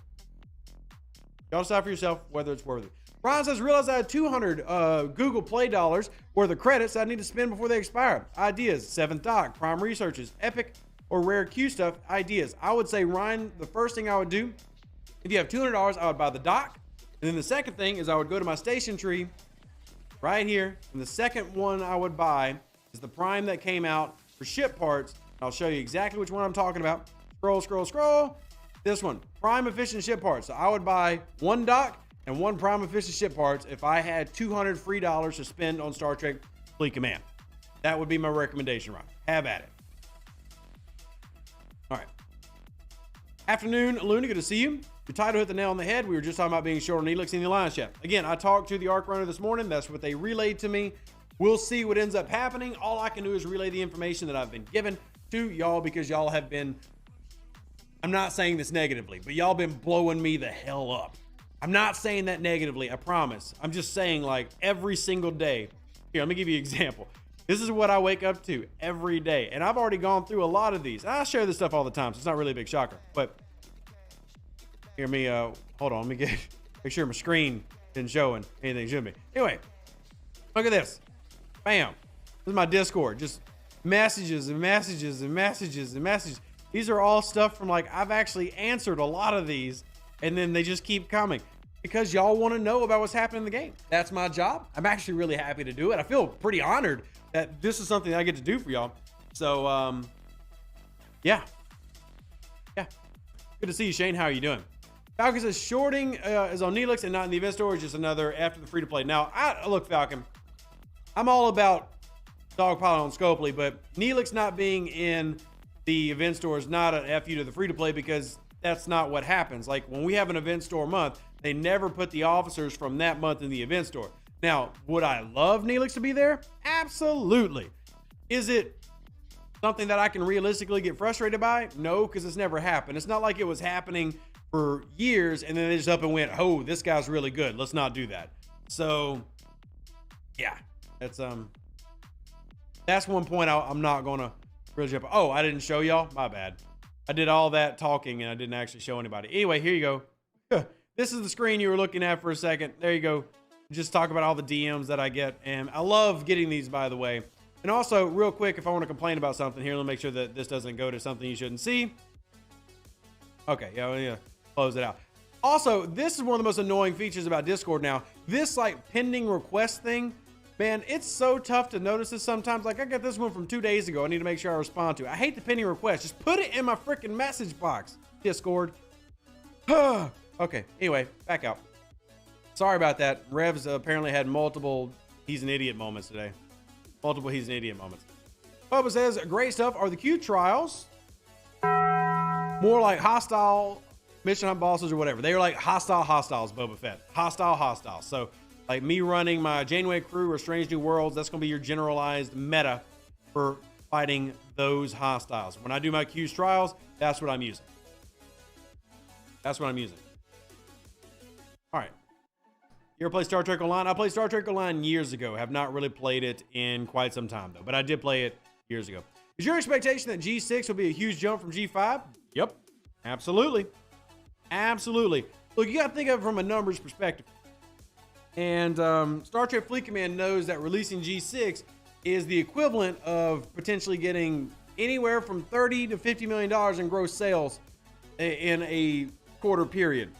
Y'all decide for yourself whether it's worth it. Ron says, realize I had 200 Google Play dollars worth of credits I need to spend before they expire. Ideas, 7th Doc, Prime Researches, Epic, or Rare Q stuff. Ideas. I would say, Ryan, the first thing I would do, if you have $200, I would buy the dock. And then the second thing is I would go to my station tree right here. And the second one I would buy is the Prime that came out for ship parts. I'll show you exactly which one I'm talking about. Scroll, scroll, scroll. This one, Prime Efficient Ship Parts. So I would buy one dock and one Prime Efficient Ship Parts if I had 200 free dollars to spend on Star Trek Fleet Command. That would be my recommendation, Ron. Have at it. All right. Afternoon, Luna, good to see you. Your title hit the nail on the head. We were just talking about being short on Neelix in the Alliance chat. Again, I talked to the Arc Runner this morning. That's what they relayed to me. We'll see what ends up happening. All I can do is relay the information that I've been given to y'all because y'all have been, I'm not saying this negatively, but y'all been blowing me the hell up. I'm not saying that negatively, I promise. I'm just saying, like, every single day. Here, let me give you an example. This is what I wake up to every day. And I've already gone through a lot of these. I share this stuff all the time, so it's not really a big shocker. But hear me, hold on, let me make sure my screen isn't showing anything should be. Anyway, look at this. Bam. This is my Discord. Just messages and messages and messages and messages. These are all stuff from, like, I've actually answered a lot of these, and then they just keep coming because y'all want to know about what's happening in the game. That's my job. I'm actually really happy to do it. I feel pretty honored that this is something I get to do for y'all. So, yeah. Good to see you, Shane. How are you doing? Falcon says shorting is on Neelix and not in the event store. It's just another after the free-to-play. Now, look, Falcon, I'm all about dogpiling on Scopely, but Neelix not being in the event store is not an FU to the free-to-play because that's not what happens. Like, when we have an event store month, they never put the officers from that month in the event store. Now, would I love Neelix to be there? Absolutely. Is it something that I can realistically get frustrated by? No, because it's never happened. It's not like it was happening for years and then they just up and went, oh, this guy's really good. Let's not do that. So, yeah, that's one point I'm not going to really jump. Oh, I didn't show y'all? My bad. I did all that talking and I didn't actually show anybody. Anyway, here you go. This is the screen you were looking at for a second. There you go. Just talk about all the DMs that I get. And I love getting these, by the way. And also, real quick, if I want to complain about something here, let me make sure that this doesn't go to something you shouldn't see. Okay, yeah, close it out. Also, this is one of the most annoying features about Discord now. This, like, pending request thing, man, it's so tough to notice this sometimes. Like, I got this one from 2 days ago. I need to make sure I respond to it. I hate the pending request. Just put it in my freaking message box, Discord. Okay, anyway, back out. Sorry about that. Revs apparently had multiple he's an idiot moments today. Multiple he's an idiot moments. Bubba says, great stuff. Are the Q trials more like hostile mission hunt bosses or whatever? They are like hostiles, Boba Fett. Hostiles. So, like me running my Janeway crew or Strange New Worlds, that's going to be your generalized meta for fighting those hostiles. When I do my Q's trials, that's what I'm using. All right. You ever play Star Trek Online? I played Star Trek Online years ago. Have not really played it in quite some time, though. But I did play it years ago. Is your expectation that G6 will be a huge jump from G5? Yep. Absolutely. Look, you got to think of it from a numbers perspective. And Star Trek Fleet Command knows that releasing G6 is the equivalent of potentially getting anywhere from $30 to $50 million in gross sales in a quarter period.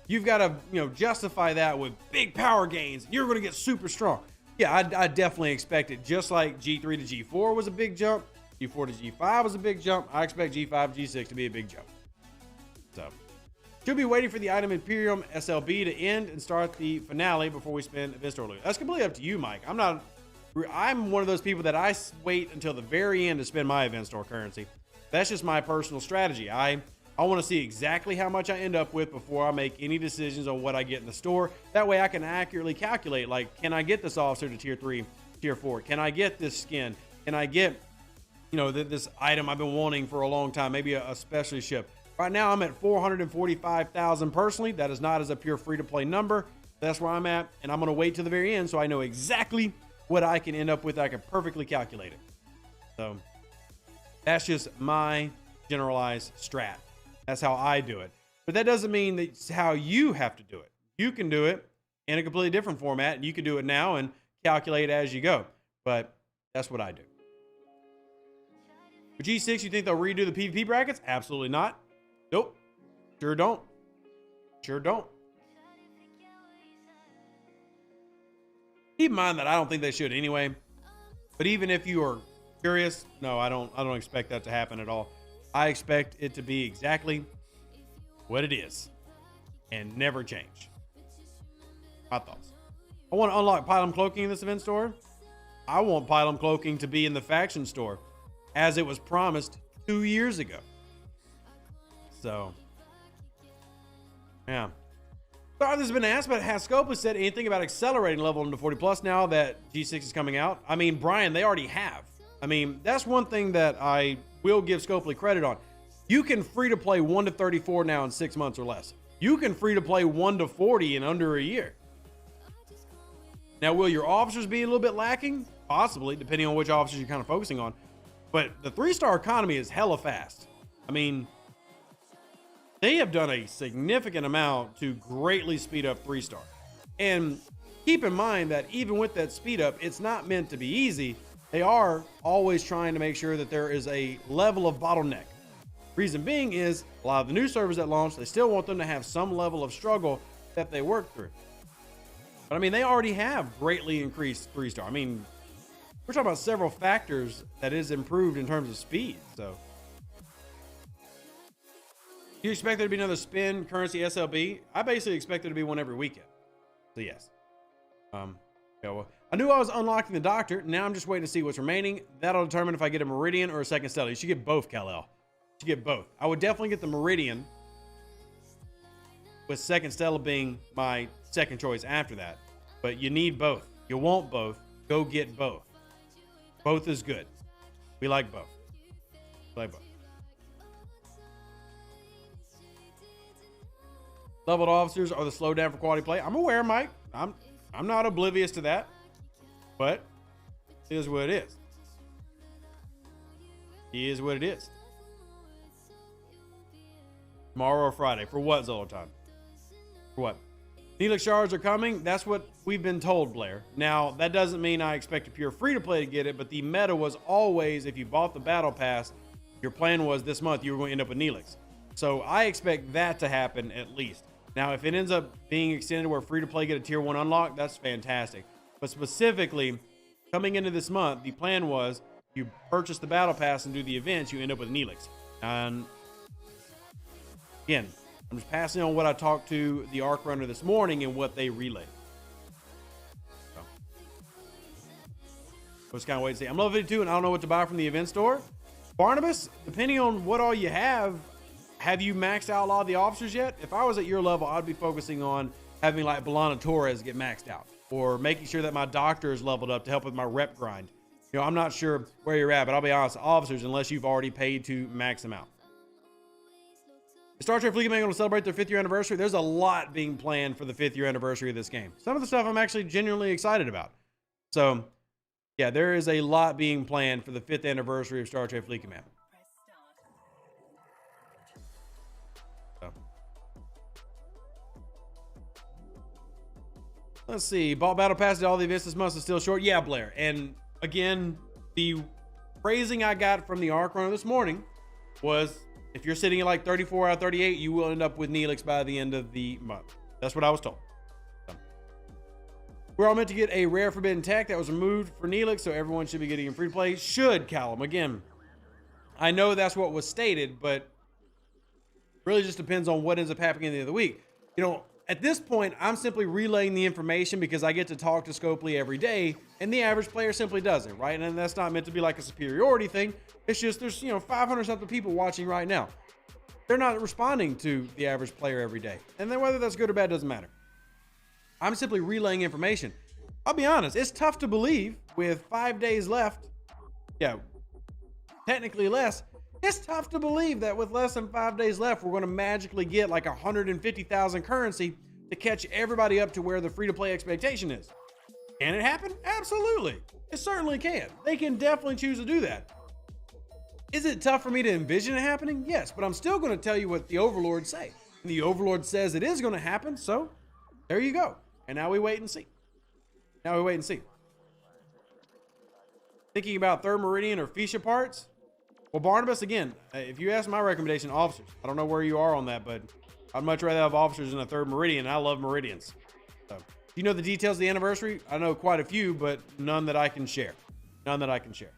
You've got to, justify that with big power gains. You're going to get super strong. Yeah, I definitely expect it. Just like G3 to G4 was a big jump, G4 to G5 was a big jump. I expect G5, G6 to be a big jump. So, should be waiting for the item Imperium SLB to end and start the finale before we spend event store loot. That's completely up to you, Mike. I'm one of those people that I wait until the very end to spend my event store currency. That's just my personal strategy. I want to see exactly how much I end up with before I make any decisions on what I get in the store. That way I can accurately calculate, like, can I get this officer to tier 3, tier 4? Can I get this skin? Can I get, this item I've been wanting for a long time, maybe a specialty ship? Right now, I'm at 445,000 personally. That is not as a pure free-to-play number. That's where I'm at, and I'm going to wait till the very end so I know exactly what I can end up with. I can perfectly calculate it. So that's just my generalized strat. That's how I do it. But that doesn't mean that's how you have to do it. You can do it in a completely different format, and you can do it now and calculate as you go. But that's what I do. For G6, you think they'll redo the PvP brackets? Absolutely not. Nope. Sure don't. Sure don't. Keep in mind that I don't think they should anyway. But even if you are curious, no, I don't expect that to happen at all. I expect it to be exactly what it is and never change. My thoughts. I want to unlock Pylum Cloaking in this event store. I want Pylum Cloaking to be in the faction store as it was promised 2 years ago. So, yeah. Sorry, this has been asked, but has Scopely said anything about accelerating level into 40 plus now that G6 is coming out? I mean, Brian, they already have. I mean, that's one thing that I will give Scopely credit on. You can free to play 1 to 34 now in 6 months or less. You can free to play 1 to 40 in under a year. Now, will your officers be a little bit lacking? Possibly, depending on which officers you're kind of focusing on. But the 3-star economy is hella fast. I mean, they have done a significant amount to greatly speed up 3-star. And keep in mind that even with that speed up, it's not meant to be easy. They are always trying to make sure that there is a level of bottleneck. Reason being is a lot of the new servers that launch, they still want them to have some level of struggle that they work through. But I mean, they already have greatly increased 3-star. I mean, we're talking about several factors that is improved in terms of speed. So, do you expect there to be another spin currency SLB? I basically expect there to be one every weekend. So yes. Yeah, well, I knew I was unlocking the Doctor. Now I'm just waiting to see what's remaining. That'll determine if I get a Meridian or a second Stella. You should get both, Kal-El. You should get both. I would definitely get the Meridian, with second Stella being my second choice after that. But you need both. You want both. Go get both. Both is good. We like both. We like both. Leveled officers are the slowdown for quality play. I'm aware, Mike. I'm not oblivious to that. But it is what it is. It is what it is. Tomorrow or Friday. For what, Zolotan? For what? Neelix shards are coming. That's what we've been told, Blair. Now, that doesn't mean I expect a pure free-to-play to get it, but the meta was always, if you bought the battle pass, your plan was this month you were going to end up with Neelix. So I expect that to happen at least. Now, if it ends up being extended where free-to-play get a tier 1 unlock, that's fantastic. But specifically, coming into this month, the plan was you purchase the battle pass and do the events, you end up with Neelix. And again, I'm just passing on what I talked to the Arc Runner this morning and what they relayed. So, just kind of wait to see. I'm level 52 and I don't know what to buy from the event store. Barnabas, depending on what all you have you maxed out a lot of the officers yet? If I was at your level, I'd be focusing on having like Belana Torres get maxed out, or making sure that my doctor is leveled up to help with my rep grind. You know, I'm not sure where you're at, but I'll be honest, officers, unless you've already paid to max them out. Is Star Trek Fleet Command going to celebrate their 5th year anniversary? There's a lot being planned for the 5th year anniversary of this game. Some of the stuff I'm actually genuinely excited about. So, yeah, there is a lot being planned for the 5th anniversary of Star Trek Fleet Command. So. Let's see. Bought Battle Pass at all the events this month is still short. Yeah, Blair. And again, the phrasing I got from the Arc Runner this morning was, if you're sitting at like 34 out of 38, you will end up with Neelix by the end of the month. That's what I was told. So. We're all meant to get a rare forbidden tech that was removed for Neelix, so everyone should be getting in free to play. Should, Callum. Again, I know that's what was stated, but really just depends on what ends up happening at the end of the week. You know, at this point, I'm simply relaying the information because I get to talk to Scopely every day, and the average player simply doesn't, right? And that's not meant to be like a superiority thing. It's just there's, 500 something people watching right now. They're not responding to the average player every day. And then whether that's good or bad doesn't matter. I'm simply relaying information. I'll be honest, it's tough to believe with 5 days left. Yeah, technically less, It's tough to believe that with less than 5 days left, we're going to magically get like 150,000 currency to catch everybody up to where the free-to-play expectation is. Can it happen? Absolutely. It certainly can. They can definitely choose to do that. Is it tough for me to envision it happening? Yes, but I'm still going to tell you what the overlords say. And the overlord says it is going to happen, so there you go. And now we wait and see. Now we wait and see. Thinking about third meridian or Fisha parts? Well, Barnabas, again, if you ask my recommendation, officers. I don't know where you are on that, but I'd much rather have officers in a third meridian. I love meridians. So, do you know the details of the anniversary? I know quite a few, but none that I can share. None that I can share.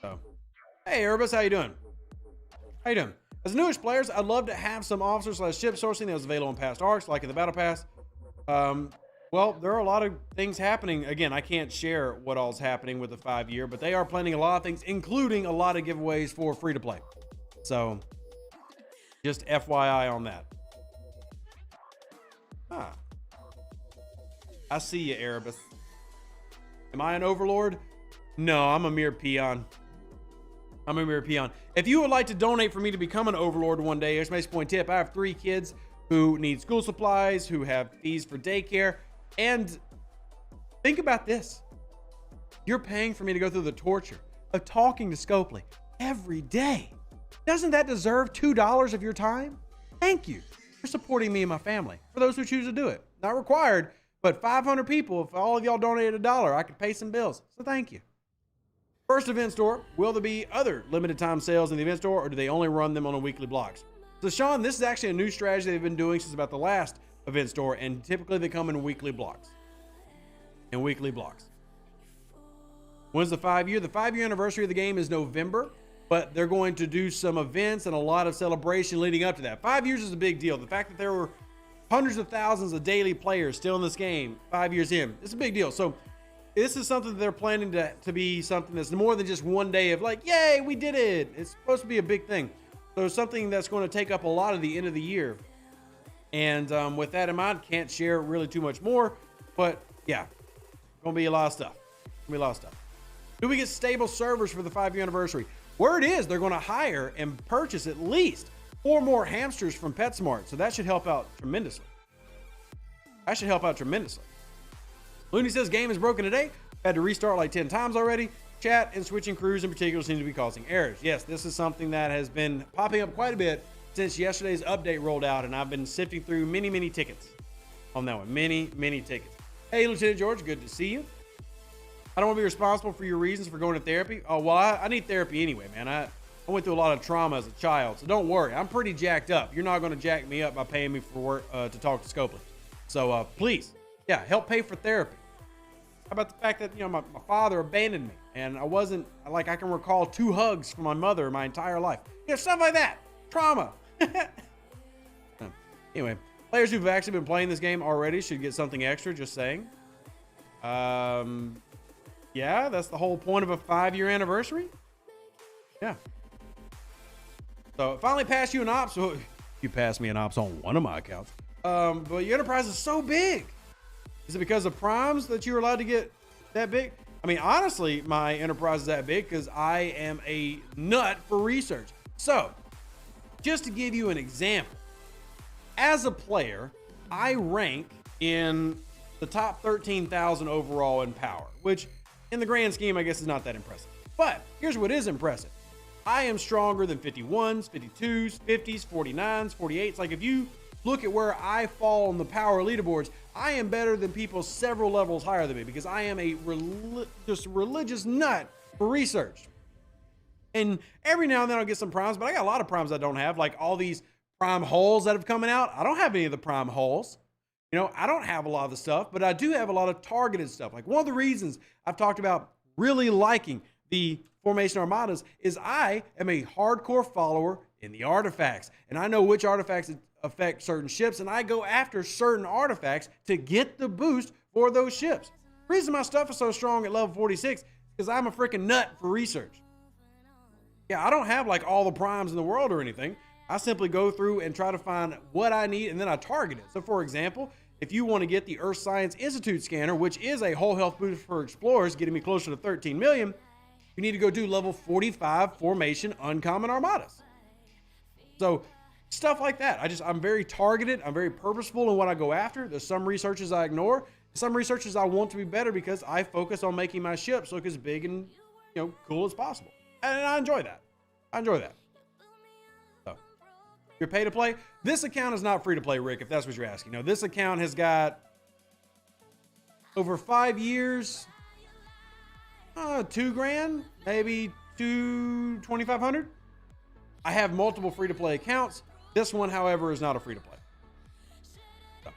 So, hey, Erebus, how you doing? How you doing? As newish players, I'd love to have some officer/ship sourcing that was available in past arcs, like in the Battle Pass. Well, there are a lot of things happening. Again, I can't share what all's happening with the 5-year, but they are planning a lot of things, including a lot of giveaways for free-to-play. So, just FYI on that. I see you, Erebus. Am I an overlord? No, I'm a mere peon. I'm a mere peon. If you would like to donate for me to become an overlord one day, here's my point tip. I have 3 kids who need school supplies, who have fees for daycare. And think about this. You're paying for me to go through the torture of talking to Scopely every day. Doesn't that deserve $2 of your time? Thank you for supporting me and my family. For those who choose to do it. Not required, but 500 people, if all of y'all donated $1, I could pay some bills. So thank you. First event store, will there be other limited time sales in the event store, or do they only run them on a weekly blocks? So Sean, this is actually a new strategy they've been doing since about the last event store, and typically they come in weekly blocks. When's the 5-year? The 5-year anniversary of the game is November, but they're going to do some events and a lot of celebration leading up to that. 5 years is a big deal. The fact that there were hundreds of thousands of daily players still in this game 5 years in, it's a big deal. So this is something that they're planning to be something that's more than just one day of like, yay, we did it. It's supposed to be a big thing. So something that's going to take up a lot of the end of the year. And with that in mind, can't share really too much more. But yeah, gonna be a lot of stuff. Do we get stable servers for the 5-year anniversary? Word is they're going to hire and purchase at least 4 more hamsters from PetSmart. So that should help out tremendously. Looney says game is broken today. Had to restart like 10 times already. Chat and switching crews in particular seem to be causing errors. Yes, this is something that has been popping up quite a bit since yesterday's update rolled out, and I've been sifting through many tickets on that one. Many tickets. Hey, Lieutenant George, good to see you. I don't want to be responsible for your reasons for going to therapy. Oh, well, I need therapy anyway, man. I went through a lot of trauma as a child, so don't worry. I'm pretty jacked up. You're not going to jack me up by paying me for work to talk to Scopely. So please, yeah, help pay for therapy. How about the fact that, my father abandoned me, and I can recall 2 hugs from my mother my entire life. Stuff like that. Trauma. Anyway, players who've actually been playing this game already should get something extra, just saying. Yeah, that's the whole point of a 5-year anniversary. Yeah. So finally passed you an ops. So you passed me an ops on one of my accounts. But your enterprise is so big. Is it because of primes that you're allowed to get that big? I mean, honestly, my enterprise is that big because I am a nut for research. So just to give you an example, as a player, I rank in the top 13,000 overall in power, which in the grand scheme, I guess is not that impressive. But here's what is impressive. I am stronger than 51s, 52s, 50s, 49s, 48s. Like if you look at where I fall on the power leaderboards, I am better than people several levels higher than me because I am a just religious nut for research. And every now and then I'll get some primes, but I got a lot of primes I don't have, like all these prime holes that have coming out. I don't have any of the prime holes. I don't have a lot of the stuff, but I do have a lot of targeted stuff. Like one of the reasons I've talked about really liking the Formation Armadas is I am a hardcore follower in the artifacts, and I know which artifacts affect certain ships, and I go after certain artifacts to get the boost for those ships. The reason my stuff is so strong at level 46 is because I'm a freaking nut for research. Yeah, I don't have like all the primes in the world or anything. I simply go through and try to find what I need, and then I target it. So for example, if you want to get the Earth Science Institute scanner, which is a whole health boost for explorers, getting me closer to 13 million, you need to go do level 45 formation uncommon armadas. So stuff like that. I'm very targeted. I'm very purposeful in what I go after. There's some researches I ignore. Some researches I want to be better because I focus on making my ships look as big and, cool as possible. And I enjoy that. So you're pay to play. This account is not free to play, Rick, if that's what you're asking. No, this account has got over 5 years, $2,000, maybe $2,500. I have multiple free to play accounts. This one, however, is not a free to play. So.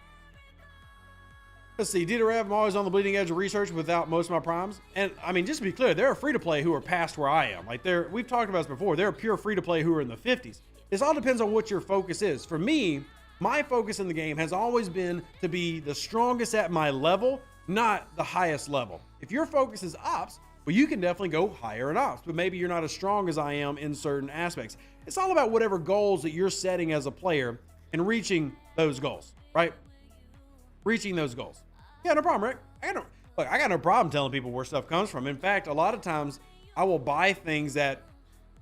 Let's see, Dieter, I'm always on the bleeding edge of research without most of my primes. And I mean, just to be clear, there are free to play who are past where I am. Like we've talked about this before. There are pure free to play who are in the 50s. This all depends on what your focus is. For me, my focus in the game has always been to be the strongest at my level, not the highest level. If your focus is ops, well, you can definitely go higher in ops, but maybe you're not as strong as I am in certain aspects. It's all about whatever goals that you're setting as a player and reaching those goals, right? Reaching those goals. Yeah, no problem, Rick. I got no problem telling people where stuff comes from. In fact, a lot of times I will buy things that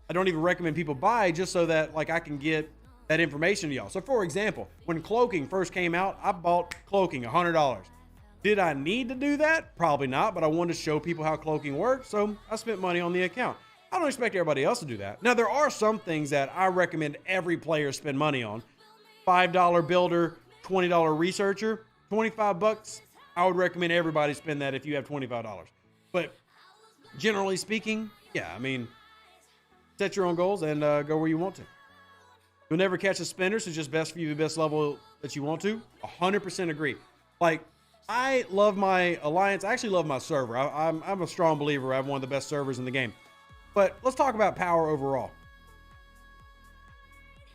I don't even recommend people buy just so that I can get that information to y'all. So for example, when cloaking first came out, I bought cloaking $100. Did I need to do that? Probably not, but I wanted to show people how cloaking works, so I spent money on the account. I don't expect everybody else to do that. Now, there are some things that I recommend every player spend money on. $5 builder, $20 researcher, $25. I would recommend everybody spend that if you have $25. But generally speaking, yeah, I mean, set your own goals and go where you want to. You'll never catch a spinner, so it's just best for you, the best level that you want to. 100% agree. I love my alliance. I actually love my server. I'm a strong believer. I have one of the best servers in the game. But let's talk about power overall.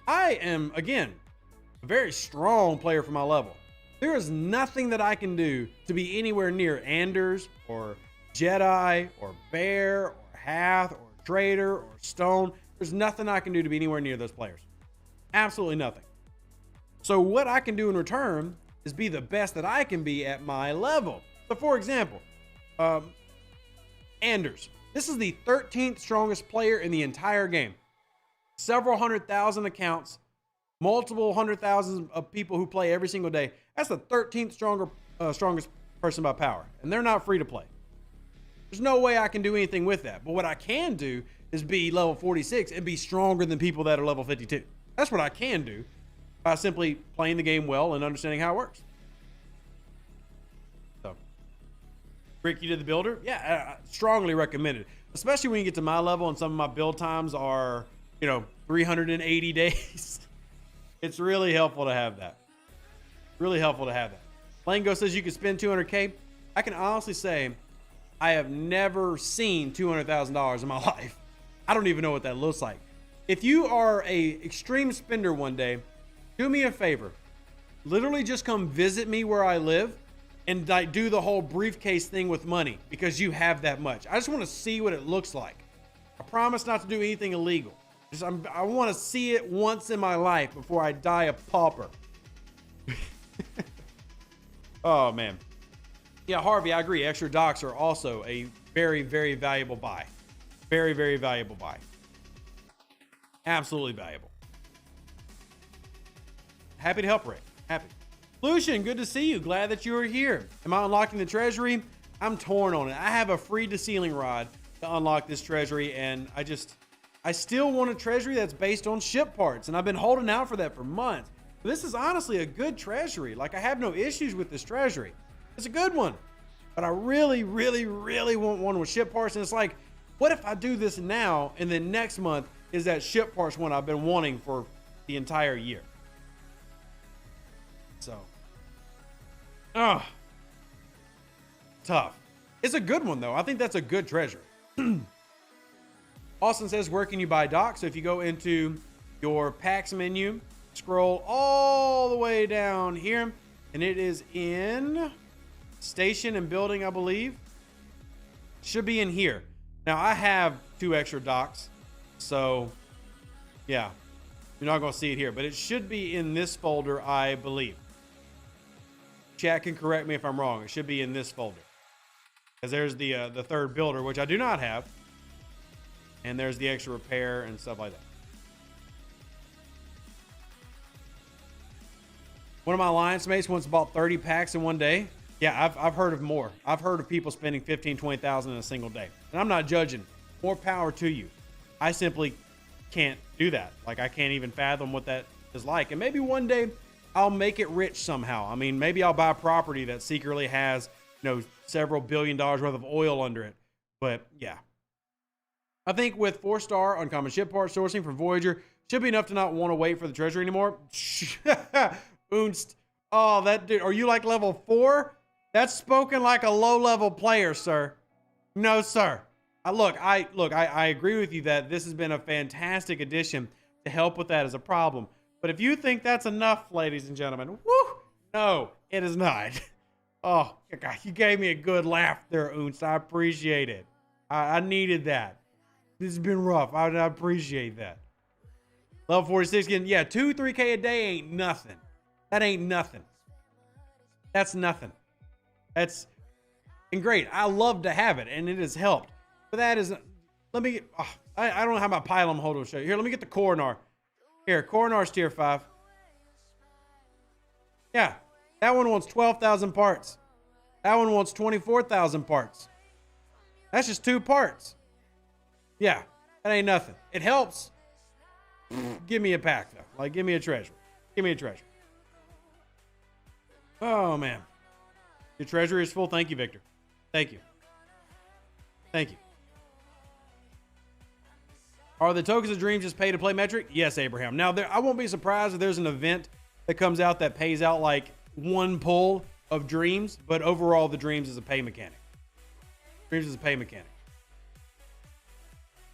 I am, again, a very strong player for my level. There is nothing that I can do to be anywhere near Anders or Jedi or Bear or Hath or Trader or Stone. There's nothing I can do to be anywhere near those players. Absolutely nothing. So what I can do in return is be the best that I can be at my level. So for example, Anders. This is the 13th strongest player in the entire game. Several 100,000 accounts, multiple 100,000 of people who play every single day. That's the 13th strongest person by power, and they're not free to play. There's no way I can do anything with that. But what I can do is be level 46 and be stronger than people that are level 52. That's what I can do by simply playing the game well and understanding how it works. So, Rick, you did the builder? Yeah, I strongly recommend it. Especially when you get to my level and some of my build times are, 380 days. It's really helpful to have that. Really helpful to have that. Lango says you can spend 200K. I can honestly say I have never seen $200,000 in my life. I don't even know what that looks like. If you are a extreme spender one day, do me a favor. Literally just come visit me where I live and do the whole briefcase thing with money because you have that much. I just want to see what it looks like. I promise not to do anything illegal. I want to see it once in my life before I die a pauper. Oh, man. Yeah, Harvey, I agree. Extra docs are also a very, very valuable buy. Very, very valuable buy. Absolutely valuable. Happy to help, Rick. Happy. Lucian, good to see you. Glad that you are here. Am I unlocking the treasury? I'm torn on it. I have a free to ceiling rod to unlock this treasury, and I still want a treasury that's based on ship parts, and I've been holding out for that for months. This is honestly a good treasury. I have no issues with this treasury. It's a good one, but I really, really, really want one with ship parts, and it's like, what if I do this now, and then next month is that ship parts one I've been wanting for the entire year? So, tough. It's a good one, though. I think that's a good treasure. Austin says, where can you buy docs? So if you go into your packs menu, scroll all the way down here, and it is in station and building, I believe. Should be in here. Now, I have 2 extra docs, so yeah, you're not going to see it here, but it should be in this folder, I believe. Chat can correct me if I'm wrong. It should be in this folder, because there's the third builder, which I do not have. And there's the extra repair and stuff like that. One of my alliance mates once bought 30 packs in one day. Yeah, I've heard of more. I've heard of people spending 15, 20,000 in a single day. And I'm not judging. More power to you. I simply can't do that. Like, I can't even fathom what that is like. And maybe one day I'll make it rich somehow. I mean, maybe I'll buy a property that secretly has, you know, several $billion worth of oil under it. But yeah. I think with 4-star uncommon ship part sourcing from Voyager should be enough to not want to wait for the treasure anymore. Oonst. Oh, that dude. Are you like level 4? That's spoken like a low-level player, sir. No, sir. I agree with you that this has been a fantastic addition to help with that as a problem. But if you think that's enough, ladies and gentlemen, woo, no, it is not. Oh, God, you gave me a good laugh there, Oonst. I appreciate it. I needed that. This has been rough. I appreciate that. Level 46 again. Yeah, 2-3K a day ain't nothing. That ain't nothing. That's nothing. That's and great. I love to have it, and it has helped. But that is, let me get, I don't have my pylon holder to show you. Here, let me get the Coronar. Here, Coronar's tier 5. Yeah, that one wants 12,000 parts. That one wants 24,000 parts. That's just 2 parts. Yeah, that ain't nothing. It helps. Give me a pack, though. Like, give me a treasure. Give me a treasure. Oh, man. Your treasury is full. Thank you, Victor. Thank you. Thank you. Are the tokens of dreams just pay to play metric? Yes, Abraham. Now, I won't be surprised if there's an event that comes out that pays out like 1 pull of dreams, but overall, the dreams is a pay mechanic. Dreams is a pay mechanic.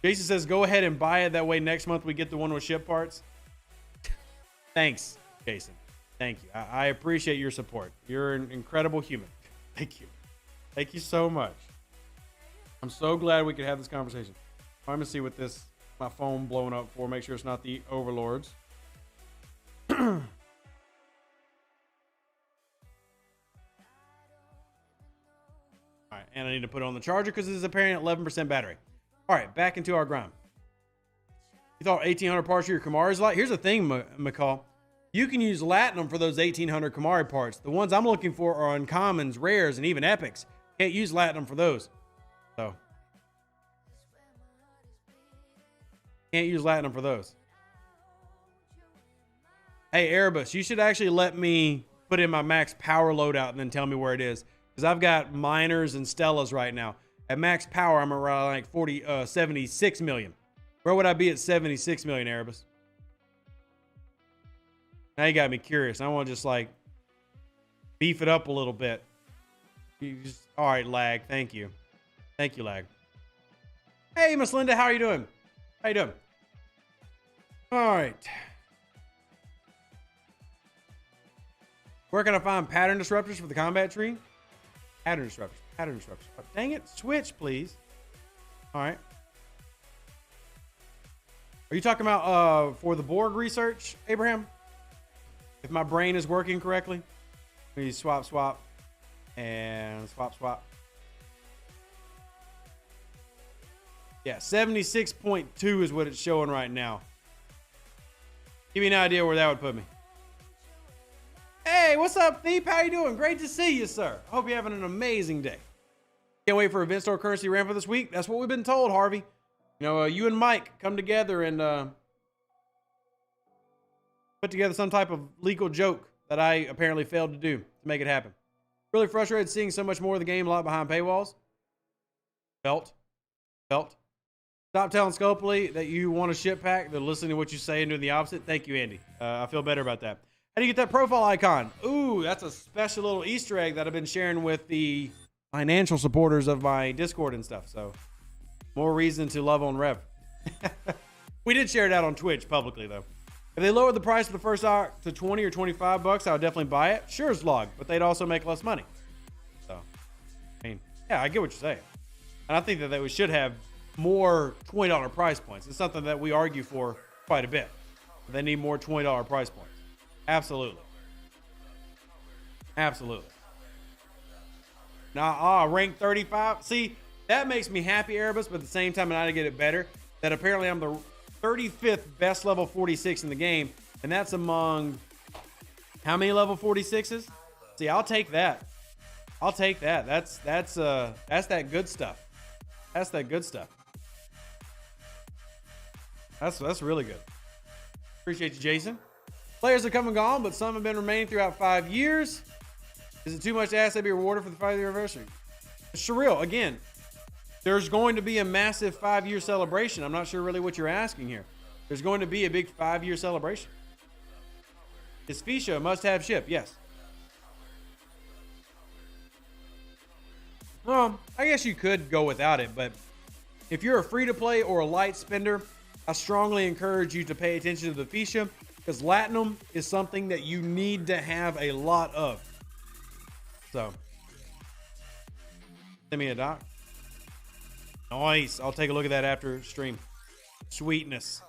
Jason says, go ahead and buy it. That way next month we get the one with ship parts. Thanks, Jason. Thank you. I appreciate your support. You're an incredible human. Thank you. Thank you so much. I'm so glad we could have this conversation. I'm going to see what this, my phone blowing up for. Make sure it's not the overlords. All right, and I need to put it on the charger because this is apparently at 11% battery. All right, back into our grind. You thought 1,800 parts for your Kamari's light? Here's the thing, McCall. You can use Latinum for those 1,800 Kamari parts. The ones I'm looking for are uncommons, rares, and even epics. Can't use Latinum for those. So. Can't use Latinum for those. Hey, Erebus, you should actually let me put in my max power loadout and then tell me where it is. Because I've got miners and Stellas right now. At max power, I'm around like 76 million. Where would I be at 76 million, Erebus? Now you got me curious. I want to just like beef it up a little bit. All right, Lag. Thank you. Thank you, Lag. Hey, Miss Linda, how are you doing? How you doing? All right. Where can I find pattern disruptors for the combat tree? Pattern disruptors. Pattern disruptors. Oh, dang it. Switch, please. All right. Are you talking about for the Borg research, Abraham? If my brain is working correctly. We swap, and swap. Yeah, 76.2 is what it's showing right now. Give me an idea where that would put me. Hey, what's up, Thief? How you doing? Great to see you, sir. Hope you're having an amazing day. Can't wait for event store currency ramp for this week. That's what we've been told, Harvey. You know, you and Mike come together and put together some type of legal joke that I apparently failed to do to make it happen. Really frustrated seeing so much more of the game locked behind paywalls. Felt. Stop telling Scopely that you want a ship pack. They're listening to what you say and doing the opposite. Thank you, Andy. I feel better about that. How do you get that profile icon? Ooh, that's a special little Easter egg that I've been sharing with the financial supporters of my Discord and stuff. So more reason to love on Rev. We did share it out on Twitch publicly though. If they lowered the price for the first hour to 20 or 25 bucks, I would definitely buy it. Sure as log, but they'd also make less money. So, I mean, yeah, I get what you're saying. And I think that we should have more $20 price points. It's something that we argue for quite a bit. They need more $20 price points. Absolutely. Now, rank 35. See, that makes me happy, Erebus, but at the same time, and I get it better, that apparently I'm the 35th best level 46 in the game, and that's among how many level 46s? See, I'll take that. I'll take that. That's that good stuff. That's that good stuff. That's really good. Appreciate you, Jason. Players have come and gone, but some have been remaining throughout 5 years. Is it too much to ask to be rewarded for the 5-year anniversary? Surreal. Again, there's going to be a massive 5-year celebration. I'm not sure really what you're asking here. There's going to be a big 5-year celebration. Is Fisha a must-have ship? Yes. Well, I guess you could go without it, but if you're a free-to-play or a light spender, I strongly encourage you to pay attention to the Fisha, because Latinum is something that you need to have a lot of. So, send me a doc. Nice. I'll take a look at that after stream. Sweetness.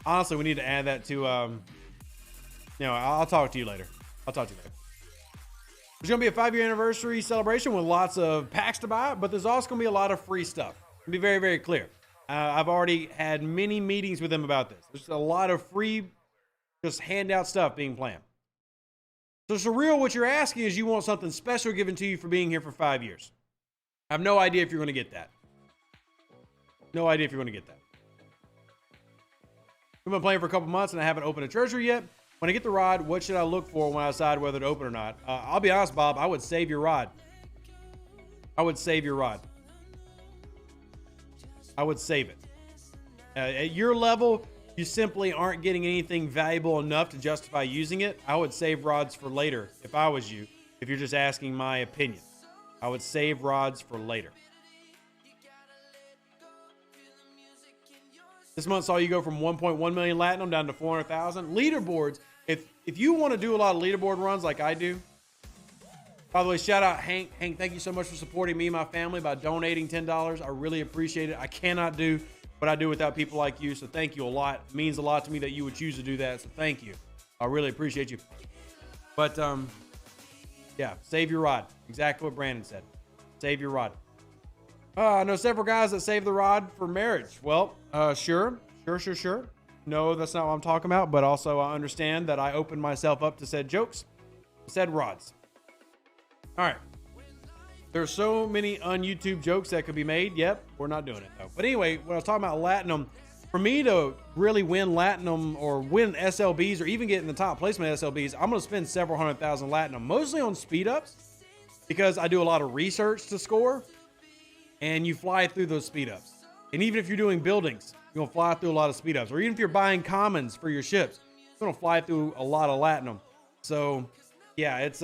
Honestly, we need to add that to, I'll talk to you later. I'll talk to you later. There's going to be a 5-year anniversary celebration with lots of packs to buy, but there's also going to be a lot of free stuff. To be very, very clear. I've already had many meetings with them about this. There's a lot of free, just handout stuff being planned. So Surreal, what you're asking is you want something special given to you for being here for 5 years. I have no idea if you're going to get that. No idea if you're going to get that. We've been playing for a couple months and I haven't opened a treasury yet. When I get the rod, what should I look for when I decide whether to open or not? I'll be honest, Bob, I would save your rod. I would save your rod. I would save it. At your level, you simply aren't getting anything valuable enough to justify using it. I would save rods for later if I was you, if you're just asking my opinion. I would save rods for later. This month saw you go from 1.1 million Latinum down to 400,000. Leaderboards, if you want to do a lot of leaderboard runs like I do, by the way, shout out Hank. Hank, thank you so much for supporting me and my family by donating $10. I really appreciate it. I cannot do what I do without people like you, so thank you a lot. It means a lot to me that you would choose to do that, so thank you. I really appreciate you. But, yeah, save your rod. Exactly what Brandon said. Save your rod. I know several guys that save the rod for marriage. Well, sure. No, that's not what I'm talking about, but also I understand that I opened myself up to said jokes, said rods. All right. There's so many on YouTube jokes that could be made. Yep, we're not doing it though. But anyway, when I was talking about Latinum, for me to really win Latinum or win SLBs or even get in the top placement SLBs, I'm going to spend several 100,000 Latinum, mostly on speed ups because I do a lot of research to score and you fly through those speed ups. And even if you're doing buildings, you're going to fly through a lot of speed ups, or even if you're buying commons for your ships, you're going to fly through a lot of Latinum. So yeah, it's,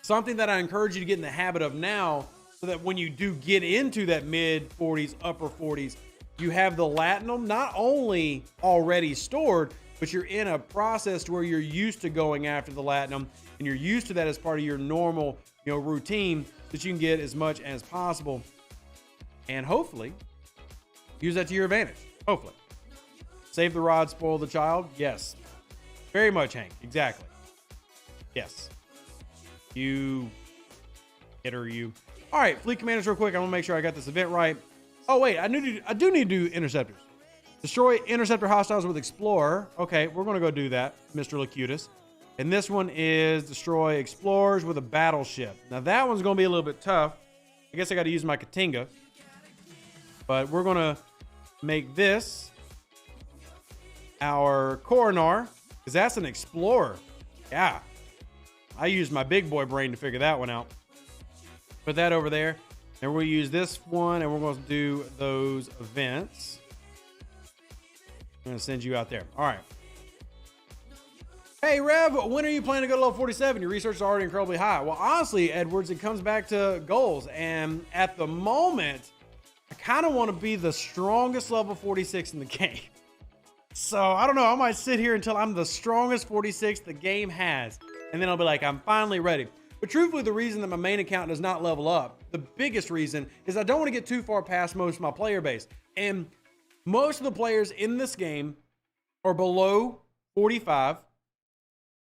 something that I encourage you to get in the habit of now so that when you do get into that mid 40s, upper 40s, you have the Latinum not only already stored, but you're in a process to where you're used to going after the Latinum and you're used to that as part of your normal, routine that you can get as much as possible. And hopefully use that to your advantage. Hopefully. Save the rod, spoil the child. Yes. Very much, Hank. Exactly. Yes. You. All right, fleet commanders real quick. I want to make sure I got this event right. Oh, wait. I do need to do interceptors. Destroy interceptor hostiles with explorer. Okay, we're going to go do that, Mr. Locutus. And this one is destroy explorers with a battleship. Now, that one's going to be a little bit tough. I guess I got to use my Katinga. But we're going to make this our Coronar, because that's an explorer. Yeah. I used my big boy brain to figure that one out. Put that over there. And we'll use this one, and we're going to do those events. I'm going to send you out there. All right. Hey, Rev, when are you planning to go to level 47? Your research is already incredibly high. Well, honestly, Edwards, it comes back to goals. And at the moment, I kind of want to be the strongest level 46 in the game. So, I don't know. I might sit here until I'm the strongest 46 the game has. And then I'll be like, I'm finally ready. But truthfully, the reason that my main account does not level up, the biggest reason, is I don't want to get too far past most of my player base. And most of the players in this game are below 45.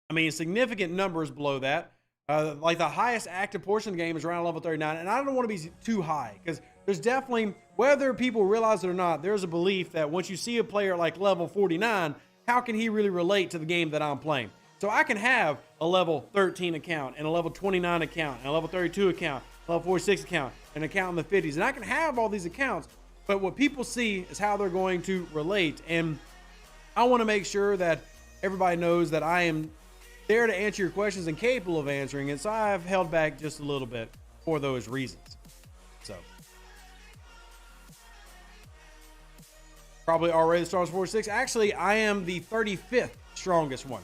I mean, significant numbers below that. Like the highest active portion of the game is around level 39, and I don't want to be too high because there's definitely, whether people realize it or not, there's a belief that once you see a player like level 49, how can he really relate to the game that I'm playing? So I can have a level 13 account and a level 29 account and a level 32 account, level 46 account, an account in the 50s, and I can have all these accounts, but what people see is how they're going to relate, and I want to make sure that everybody knows that I am there to answer your questions and capable of answering it. So I've held back just a little bit for those reasons. So probably already the strongest 46. Actually, I am the 35th strongest one.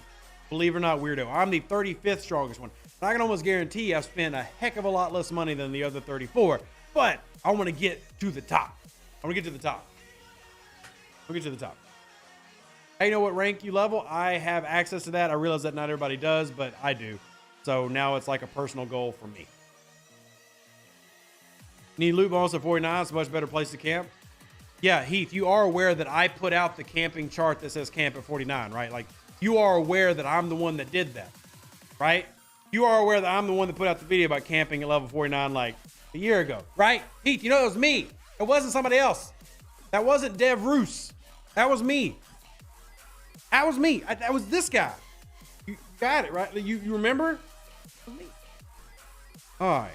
Believe it or not, weirdo. I'm the 35th strongest one. And I can almost guarantee I've spent a heck of a lot less money than the other 34, but I want to get to the top. I want to get to the top. I'll get to the top. I know what rank you level. I have access to that. I realize that not everybody does, but I do. So now it's like a personal goal for me. Need loot bonus at 49. It's a much better place to camp. Yeah, Heath, you are aware that I put out the camping chart that says camp at 49, right? Like, you are aware that I'm the one that did that, right? You are aware that I'm the one that put out the video about camping at level 49 like a year ago, right? Heath, you know it was me. It wasn't somebody else. That wasn't Dev Roos. That was me. That was me. That was this guy. You got it, right? You remember? That was me. All right.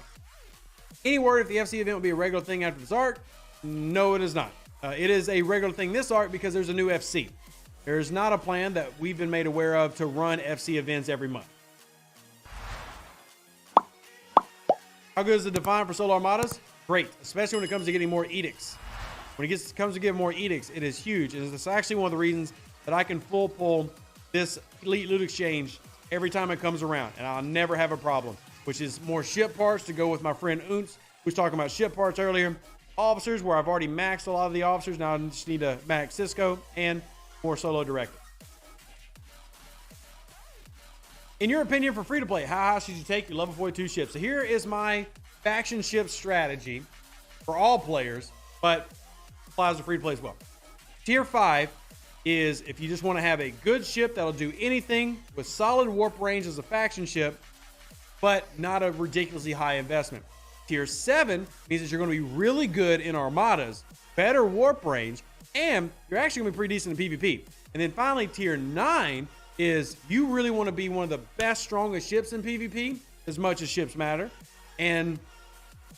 Any word if the FC event will be a regular thing after this arc? No, it is not. It is a regular thing this arc because there's a new FC. There's not a plan that we've been made aware of to run FC events every month. How good is the Defiant for solo armadas? Great, especially when it comes to getting more edicts. When it comes to getting more edicts, it is huge. And it's actually one of the reasons that I can full pull this Elite Loot Exchange every time it comes around, and I'll never have a problem, which is more ship parts to go with my friend Unts, who was talking about ship parts earlier. Officers, where I've already maxed a lot of the officers. Now I just need to max Cisco, and more solo directive. In your opinion, for free to play, how high should you take your level 42 ships? So here is my faction ship strategy for all players, but applies to free to play as well. Tier 5 is if you just want to have a good ship that'll do anything with solid warp range as a faction ship, but not a ridiculously high investment. Tier 7 means that you're going to be really good in armadas, better warp range, and you're actually going to be pretty decent in PvP. And then finally, Tier 9 is you really want to be one of the best, strongest ships in PvP, as much as ships matter, and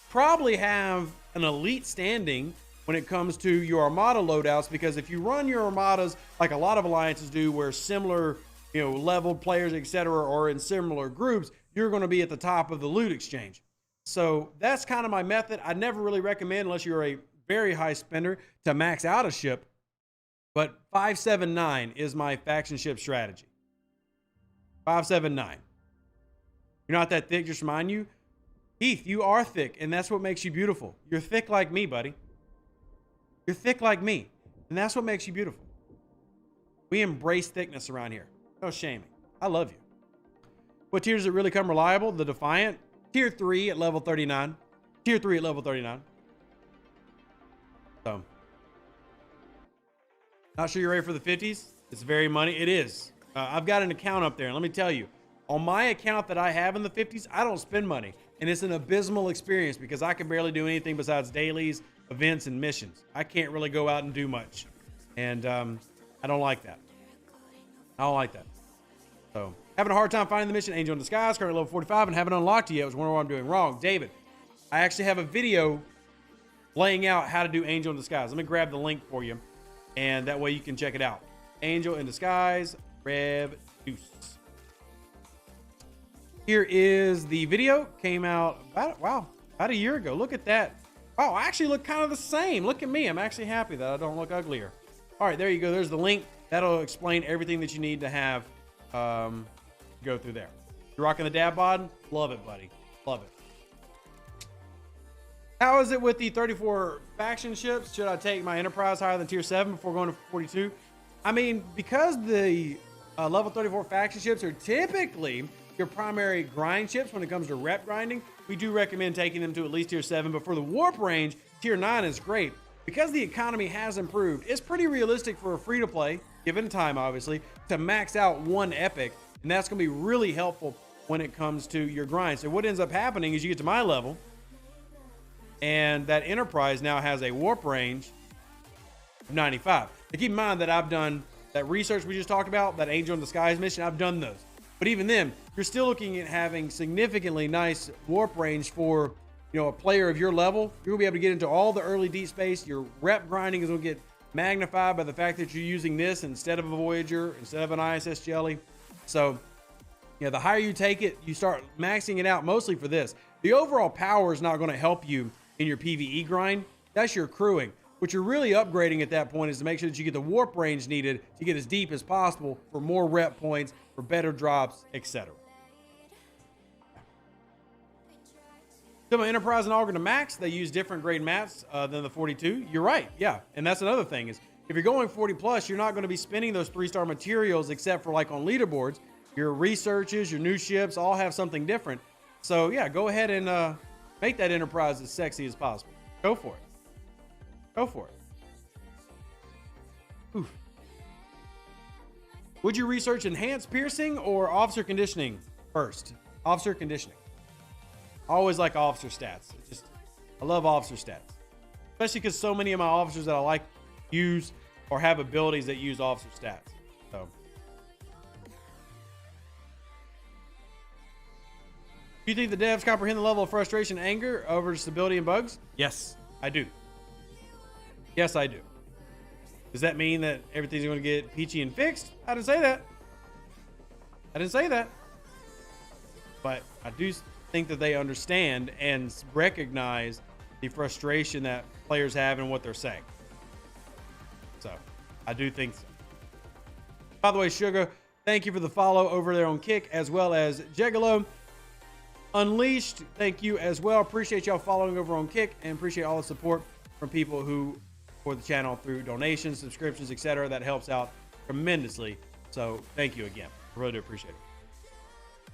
probably have an elite standing when it comes to your armada loadouts, because if you run your armadas like a lot of alliances do, where similar, leveled players, etc., are in similar groups, you're going to be at the top of the loot exchange. So that's kind of my method. I never really recommend, unless you're a very high spender, to max out a ship. But 579 is my faction ship strategy. 579. You're not that thick, just remind you. Heath, you are thick, and that's what makes you beautiful. You're thick like me, buddy. You're thick like me, and that's what makes you beautiful. We embrace thickness around here. No shaming. I love you. What tier does it really come reliable? The Defiant. Tier 3 at level 39. Tier 3 at level 39. So, not sure you're ready for the 50s? It's very money. It is. I've got an account up there, and let me tell you, on my account that I have in the 50s, I don't spend money, and it's an abysmal experience because I can barely do anything besides dailies, events, and missions. I can't really go out and do much, and I don't like that. I don't like that. So, having a hard time finding the mission. Angel in Disguise, currently level 45, and haven't unlocked it yet. I was wondering what I'm doing wrong. David, I actually have a video laying out how to do Angel in Disguise. Let me grab the link for you, and that way you can check it out. Angel in Disguise, Rev Deuce. Here is the video. Came out about a year ago. Look at that. Wow, I actually look kind of the same. Look at me. I'm actually happy that I don't look uglier. All right, there you go. There's the link. That'll explain everything that you need to have go through there. You're rocking the dab bod? Love it, buddy. Love it. How is it with the 34 faction ships? Should I take my Enterprise higher than tier 7 before going to 42? I mean, because the level 34 faction ships are typically your primary grind ships when it comes to rep grinding, we do recommend taking them to at least tier 7. But for the warp range, tier 9 is great. Because the economy has improved, it's pretty realistic for a free-to-play, given time obviously, to max out one epic. And that's going to be really helpful when it comes to your grind. So what ends up happening is you get to my level, and that Enterprise now has a warp range of 95. Now keep in mind that I've done that research we just talked about, that Angel in the Skies mission. I've done those. But even then, you're still looking at having significantly nice warp range for, you know, a player of your level. You're gonna be able to get into all the early deep space. Your rep grinding is gonna get magnified by the fact that you're using this instead of a Voyager, instead of an ISS Jelly. So, you know, the higher you take it, you start maxing it out mostly for this. The overall power is not gonna help you in your PvE grind. That's your crewing. What you're really upgrading at that point is to make sure that you get the warp range needed to get as deep as possible for more rep points, for better drops, etc. So my Enterprise and Augur to max, they use different grade mats than the 42. You're right, yeah. And that's another thing is if you're going 40 plus, you're not going to be spending those 3-star materials except for like on leaderboards. Your researches, your new ships all have something different. So yeah, go ahead and make that Enterprise as sexy as possible. Go for it. Go for it. Oof. Would you research enhanced piercing or officer conditioning first? Officer conditioning. I always like officer stats. I love officer stats. Especially because so many of my officers that I like use or have abilities that use officer stats. So. Do you think the devs comprehend the level of frustration and anger over stability and bugs? Yes, I do. Yes, I do. Does that mean that everything's going to get peachy and fixed? I didn't say that. I didn't say that. But I do think that they understand and recognize the frustration that players have in what they're saying. So, I do think so. By the way, Sugar, thank you for the follow over there on Kick, as well as Jegalo. Unleashed, thank you as well. Appreciate y'all following over on Kick, and appreciate all the support from people who for the channel through donations, subscriptions, etc. That helps out tremendously. So thank you again. I really do appreciate it.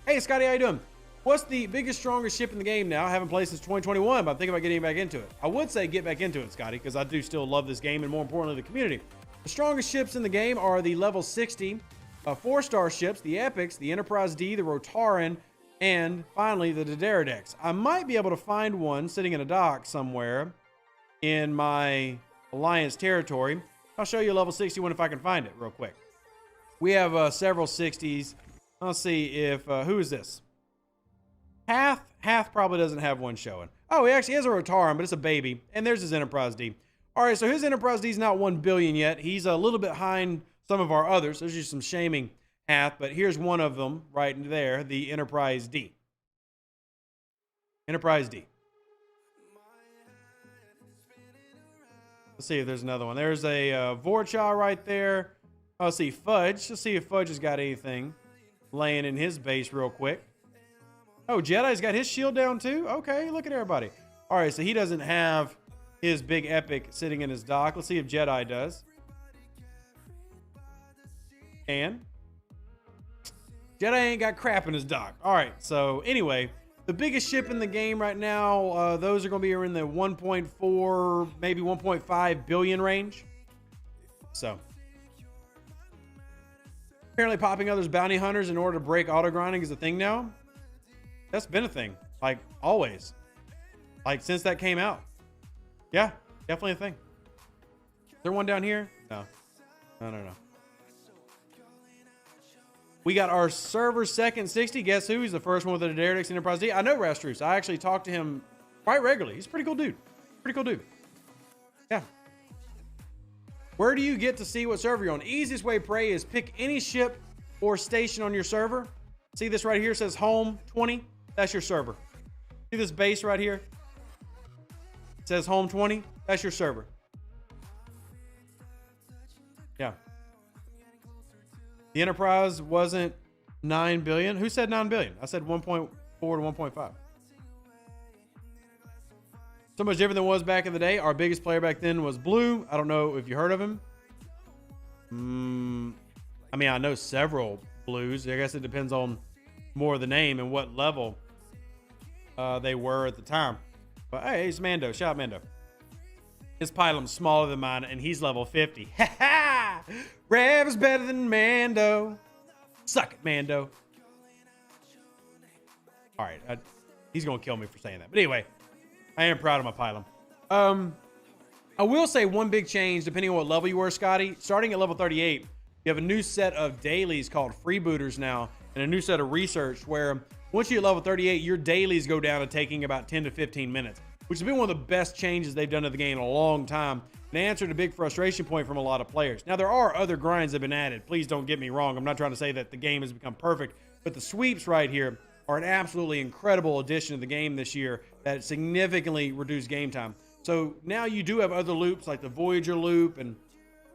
Hey, Scotty, how you doing? What's the biggest, strongest ship in the game now? I haven't played since 2021, but I'm thinking about getting back into it. I would say get back into it, Scotty, because I do still love this game and more importantly, the community. The strongest ships in the game are the level 60 4-star ships, the Epics, the Enterprise D, the Rotaran, and finally the Dederadex. I might be able to find one sitting in a dock somewhere in my Alliance territory. I'll show you a level 61 if I can find it real quick. We have several 60s. I'll see if, who is this? Hath probably doesn't have one showing. Oh, he actually has a Rotaran, but it's a baby. And there's his Enterprise D. All right, so his Enterprise D is not 1 billion yet. He's a little bit behind some of our others. There's just some shaming Hath, but here's one of them right there, the Enterprise D. Enterprise D. Let's see if there's another one. There's a Vorcha right there. Let's see, Fudge. Let's see if Fudge has got anything laying in his base real quick. Oh, Jedi's got his shield down too? Okay, look at everybody. All right, so he doesn't have his big epic sitting in his dock. Let's see if Jedi does. And Jedi ain't got crap in his dock. All right, so anyway, the biggest ship in the game right now, those are going to be in the 1.4, maybe 1.5 billion range. So, apparently popping others bounty hunters in order to break auto grinding is a thing now. That's been a thing, like always, like since that came out. Yeah, definitely a thing. Is there one down here? No. We got our server second 60. Guess who? He's the first one with the Dederadex Enterprise D. I know Rastrus. I actually talk to him quite regularly. He's a pretty cool dude. Pretty cool dude. Yeah. Where do you get to see what server you're on? Easiest way to pray is pick any ship or station on your server. See this right here says home 20. That's your server. See this base right here? It says home 20. That's your server. Yeah. The Enterprise wasn't 9 billion. Who said 9 billion? I said 1.4 to 1.5. So much different than it was back in the day. Our biggest player back then was Blue. I don't know if you heard of him. I mean, I know several Blues. I guess it depends on more of the name and what level they were at the time. But hey, it's Mando. Shout out Mando. His pylum's smaller than mine, and he's level 50. Ha ha! Rev is better than Mando. Suck it, Mando. All right. He's going to kill me for saying that. But anyway, I am proud of my pylon. I will say one big change, depending on what level you were, Scotty. Starting at level 38, you have a new set of dailies called freebooters now, and a new set of research where once you hit level 38, your dailies go down to taking about 10 to 15 minutes, which has been one of the best changes they've done to the game in a long time, and answered a big frustration point from a lot of players. Now, there are other grinds that have been added. Please don't get me wrong. I'm not trying to say that the game has become perfect, but the sweeps right here are an absolutely incredible addition to the game this year that significantly reduced game time. So now you do have other loops like the Voyager loop and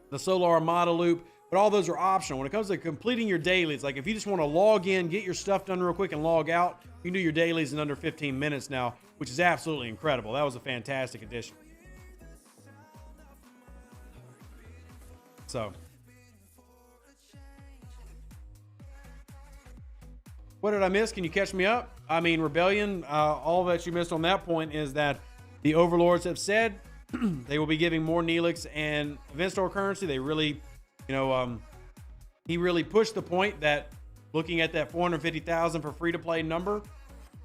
the Solar Armada loop, but all those are optional. When it comes to completing your dailies, like if you just want to log in, get your stuff done real quick and log out, you can do your dailies in under 15 minutes now, which is absolutely incredible. That was a fantastic addition. So, what did I miss? Can you catch me up? I mean, Rebellion, all that you missed on that point is that the Overlords have said they will be giving more Neelix and event store currency. They really, he really pushed the point that looking at that 450,000 for free-to-play number,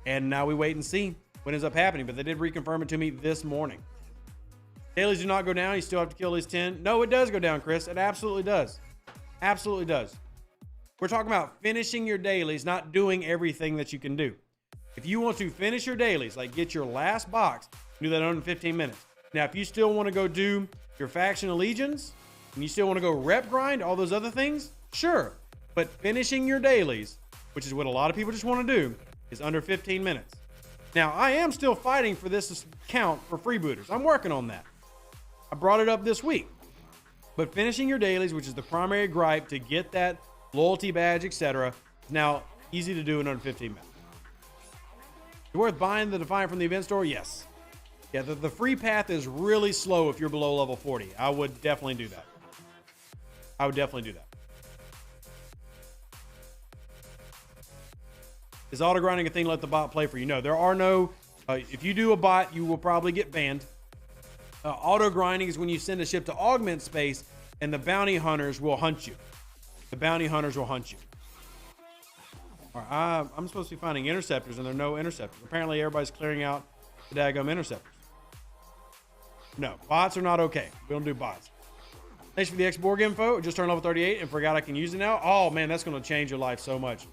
and now we wait and see what ends up happening. But they did reconfirm it to me this morning. Dailies do not go down. You still have to kill these 10. No, it does go down, Chris. It absolutely does. Absolutely does. We're talking about finishing your dailies, not doing everything that you can do. If you want to finish your dailies, like get your last box, do that in under 15 minutes. Now, if you still want to go do your faction allegiance, and you still want to go rep grind, all those other things, sure. But finishing your dailies, which is what a lot of people just want to do, is under 15 minutes. Now, I am still fighting for this count for freebooters. I'm working on that. I brought it up this week. But finishing your dailies, which is the primary gripe to get that loyalty badge, etc., is now easy to do in under 15 minutes. Is it worth buying the Defiant from the event store? Yes. Yeah, the free path is really slow if you're below level 40. I would definitely do that. I would definitely do that. Is auto grinding a thing to let the bot play for you? No, there are no, if you do a bot, you will probably get banned. Auto grinding is when you send a ship to augment space and the bounty hunters will hunt you. The bounty hunters will hunt you. All right, I'm supposed to be finding interceptors and there are no interceptors. Apparently everybody's clearing out the daggum interceptors. No, bots are not okay. We don't do bots. Thanks for the X-Borg info. Just turned level 38 and forgot I can use it now. Oh man, that's going to change your life so much.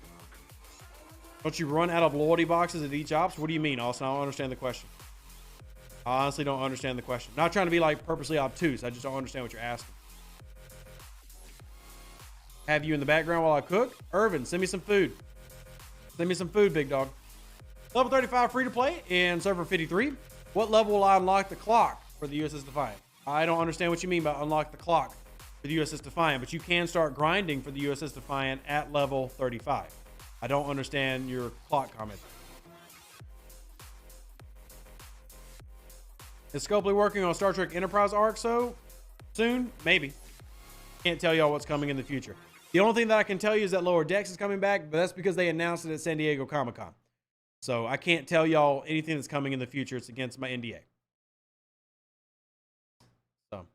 Don't you run out of loyalty boxes at each ops? What do you mean, Austin? I don't understand the question. I honestly don't understand the question. Not trying to be like purposely obtuse. I just don't understand what you're asking. Have you in the background while I cook? Irvin, send me some food. Send me some food, big dog. Level 35 free to play in server 53. What level will I unlock the clock for the USS Defiant? I don't understand what you mean by unlock the clock for the USS Defiant, but you can start grinding for the USS Defiant at level 35. I don't understand your clock comment. Is Scopely working on Star Trek Enterprise arc soon? Maybe. Can't tell y'all what's coming in the future. The only thing that I can tell you is that Lower Decks is coming back, but that's because they announced it at San Diego Comic-Con. So I can't tell y'all anything that's coming in the future. It's against my NDA. So,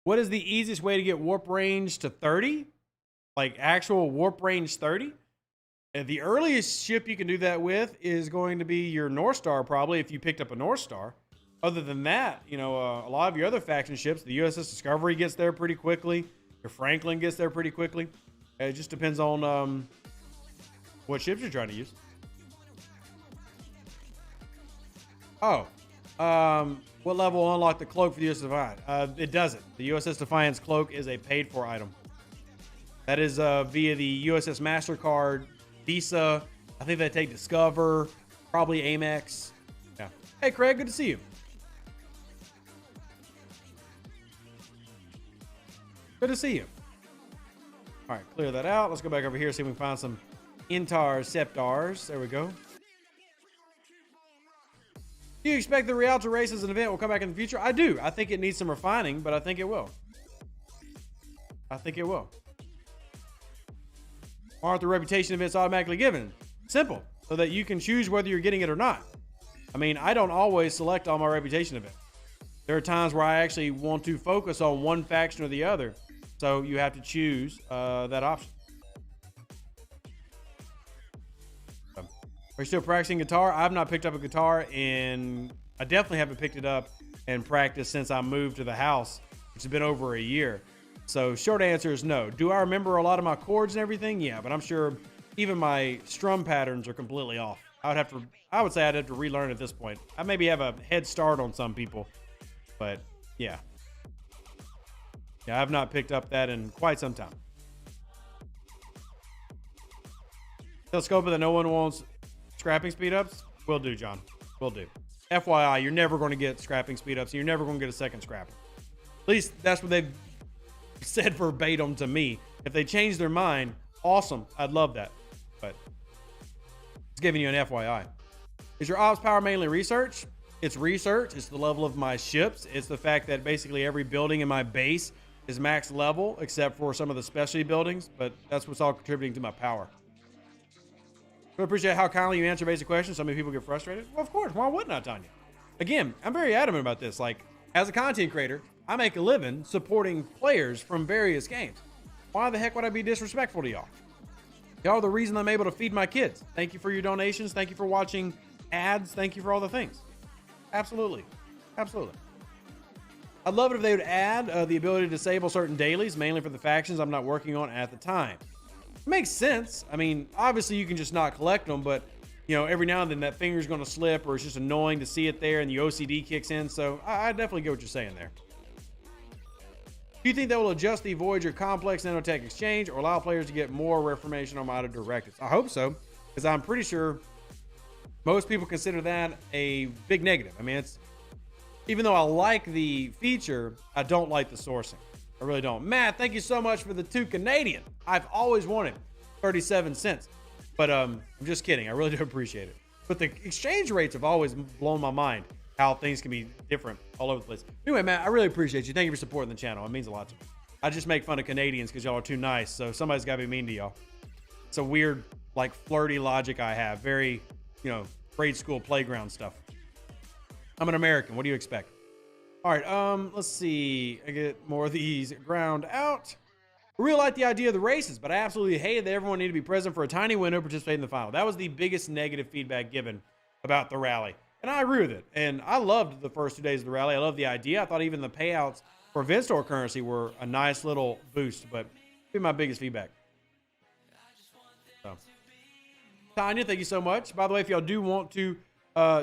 what is the easiest way to get warp range to 30? Like actual warp range 30? The earliest ship you can do that with is going to be your North Star, probably, if you picked up a North Star. Other than that, a lot of your other faction ships, the USS Discovery gets there pretty quickly. Your Franklin gets there pretty quickly. It just depends on what ships you're trying to use. Oh, what level will unlock the cloak for the USS Defiant? It doesn't. The USS Defiant's cloak is a paid-for item. That is via the USS MasterCard, Visa. I think they take Discover, probably Amex. Yeah. Hey, Craig, good to see you. Good to see you. All right, clear that out. Let's go back over here, see if we can find some Interceptors. There we go. Do you expect the Rialto race as an event will come back in the future? I do. I think it needs some refining, but I think it will. I think it will. Aren't the reputation events automatically given? Simple, so that you can choose whether you're getting it or not. I mean, I don't always select all my reputation events. There are times where I actually want to focus on one faction or the other, so you have to choose that option. Are you still practicing guitar? I've not picked up a guitar I definitely haven't picked it up and practiced since I moved to the house, which has been over a year. So short answer is no. Do I remember a lot of my chords and everything? Yeah, but I'm sure even my strum patterns are completely off. I would say I'd have to relearn at this point. I maybe have a head start on some people, but yeah. Yeah, I've not picked up that in quite some time. Telescope that no one wants scrapping speed ups? Will do, John. Will do. FYI, you're never going to get scrapping speed ups. And you're never going to get a second scrapper. At least that's what they've said verbatim to me. If they change their mind, awesome. I'd love that. But it's giving you an FYI. Is your ops power mainly research? It's research. It's the level of my ships. It's the fact that basically every building in my base is max level, except for some of the specialty buildings. But that's what's all contributing to my power. I appreciate how kindly you answer basic questions. So many people get frustrated. Well, of course. Why wouldn't I, Tanya? Again, I'm very adamant about this. Like, as a content creator, I make a living supporting players from various games. Why the heck would I be disrespectful to y'all? Y'all are the reason I'm able to feed my kids. Thank you for your donations. Thank you for watching ads. Thank you for all the things. Absolutely. Absolutely. I'd love it if they would add the ability to disable certain dailies, mainly for the factions I'm not working on at the time. Makes sense. I mean, obviously you can just not collect them, but you know, every now and then that finger's going to slip, or it's just annoying to see it there and the OCD kicks in. So I definitely get what you're saying there. Do you think that will adjust the Voyager complex nanotech exchange or allow players to get more information on Armada directives? I hope so, because I'm pretty sure most people consider that a big negative. I mean, even though I like the feature, I don't like the sourcing. I really don't. Matt, thank you so much for the 2 Canadian. I've always wanted 37 cents. But I'm just kidding. I really do appreciate it. But the exchange rates have always blown my mind, how things can be different all over the place. Anyway, Matt, I really appreciate you. Thank you for supporting the channel. It means a lot to me. I just make fun of Canadians because y'all are too nice. So somebody's got to be mean to y'all. It's a weird, like, flirty logic I have. Very, you know, grade school playground stuff. I'm an American. What do you expect? All right, let's see. I get more of these ground out. I really like the idea of the races, but I absolutely hated that everyone needed to be present for a tiny window to participate in the final. That was the biggest negative feedback given about the rally. And I agree with it. And I loved the first 2 days of the rally. I loved the idea. I thought even the payouts for event store currency were a nice little boost, but it's been my biggest feedback. So, Tanya, thank you so much. By the way, if y'all do want to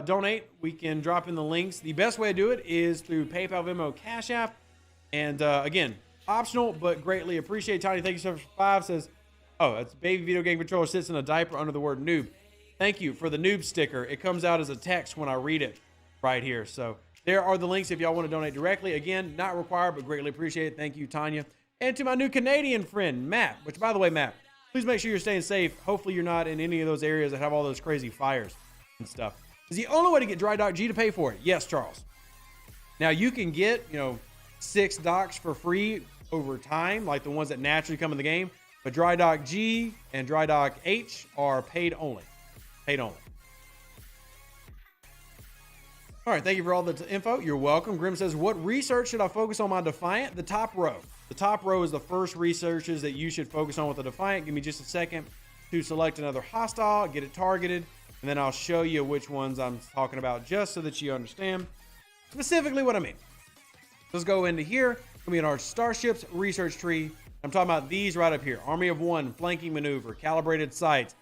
donate, we can drop in the links. The best way to do it is through PayPal, Venmo, Cash App. And again, optional, but greatly appreciated. Tiny, thank you so much. 5 says, oh, it's baby video game controller sits in a diaper under the word noob. Thank you for the noob sticker. It comes out as a text when I read it right here. So there are the links if y'all want to donate directly. Again, not required, but greatly appreciated. Thank you, Tanya. And to my new Canadian friend, Matt, which, by the way, Matt, please make sure you're staying safe. Hopefully you're not in any of those areas that have all those crazy fires and stuff. Is the only way to get Dry Dock G to pay for it? Yes, Charles. Now, you can get, 6 docks for free over time, like the ones that naturally come in the game. But Dry Dock G and Dry Dock H are paid only. Paid only. All right, thank you for all the info. You're welcome. Grim says, what research should I focus on my Defiant? The top row. The top row is the first researches that you should focus on with the Defiant. Give me just a second to select another hostile, get it targeted, and then I'll show you which ones I'm talking about just so that you understand specifically what I mean. Let's go into here. We're in our starships research tree. I'm talking about these right up here. Army of One, flanking maneuver, calibrated sights.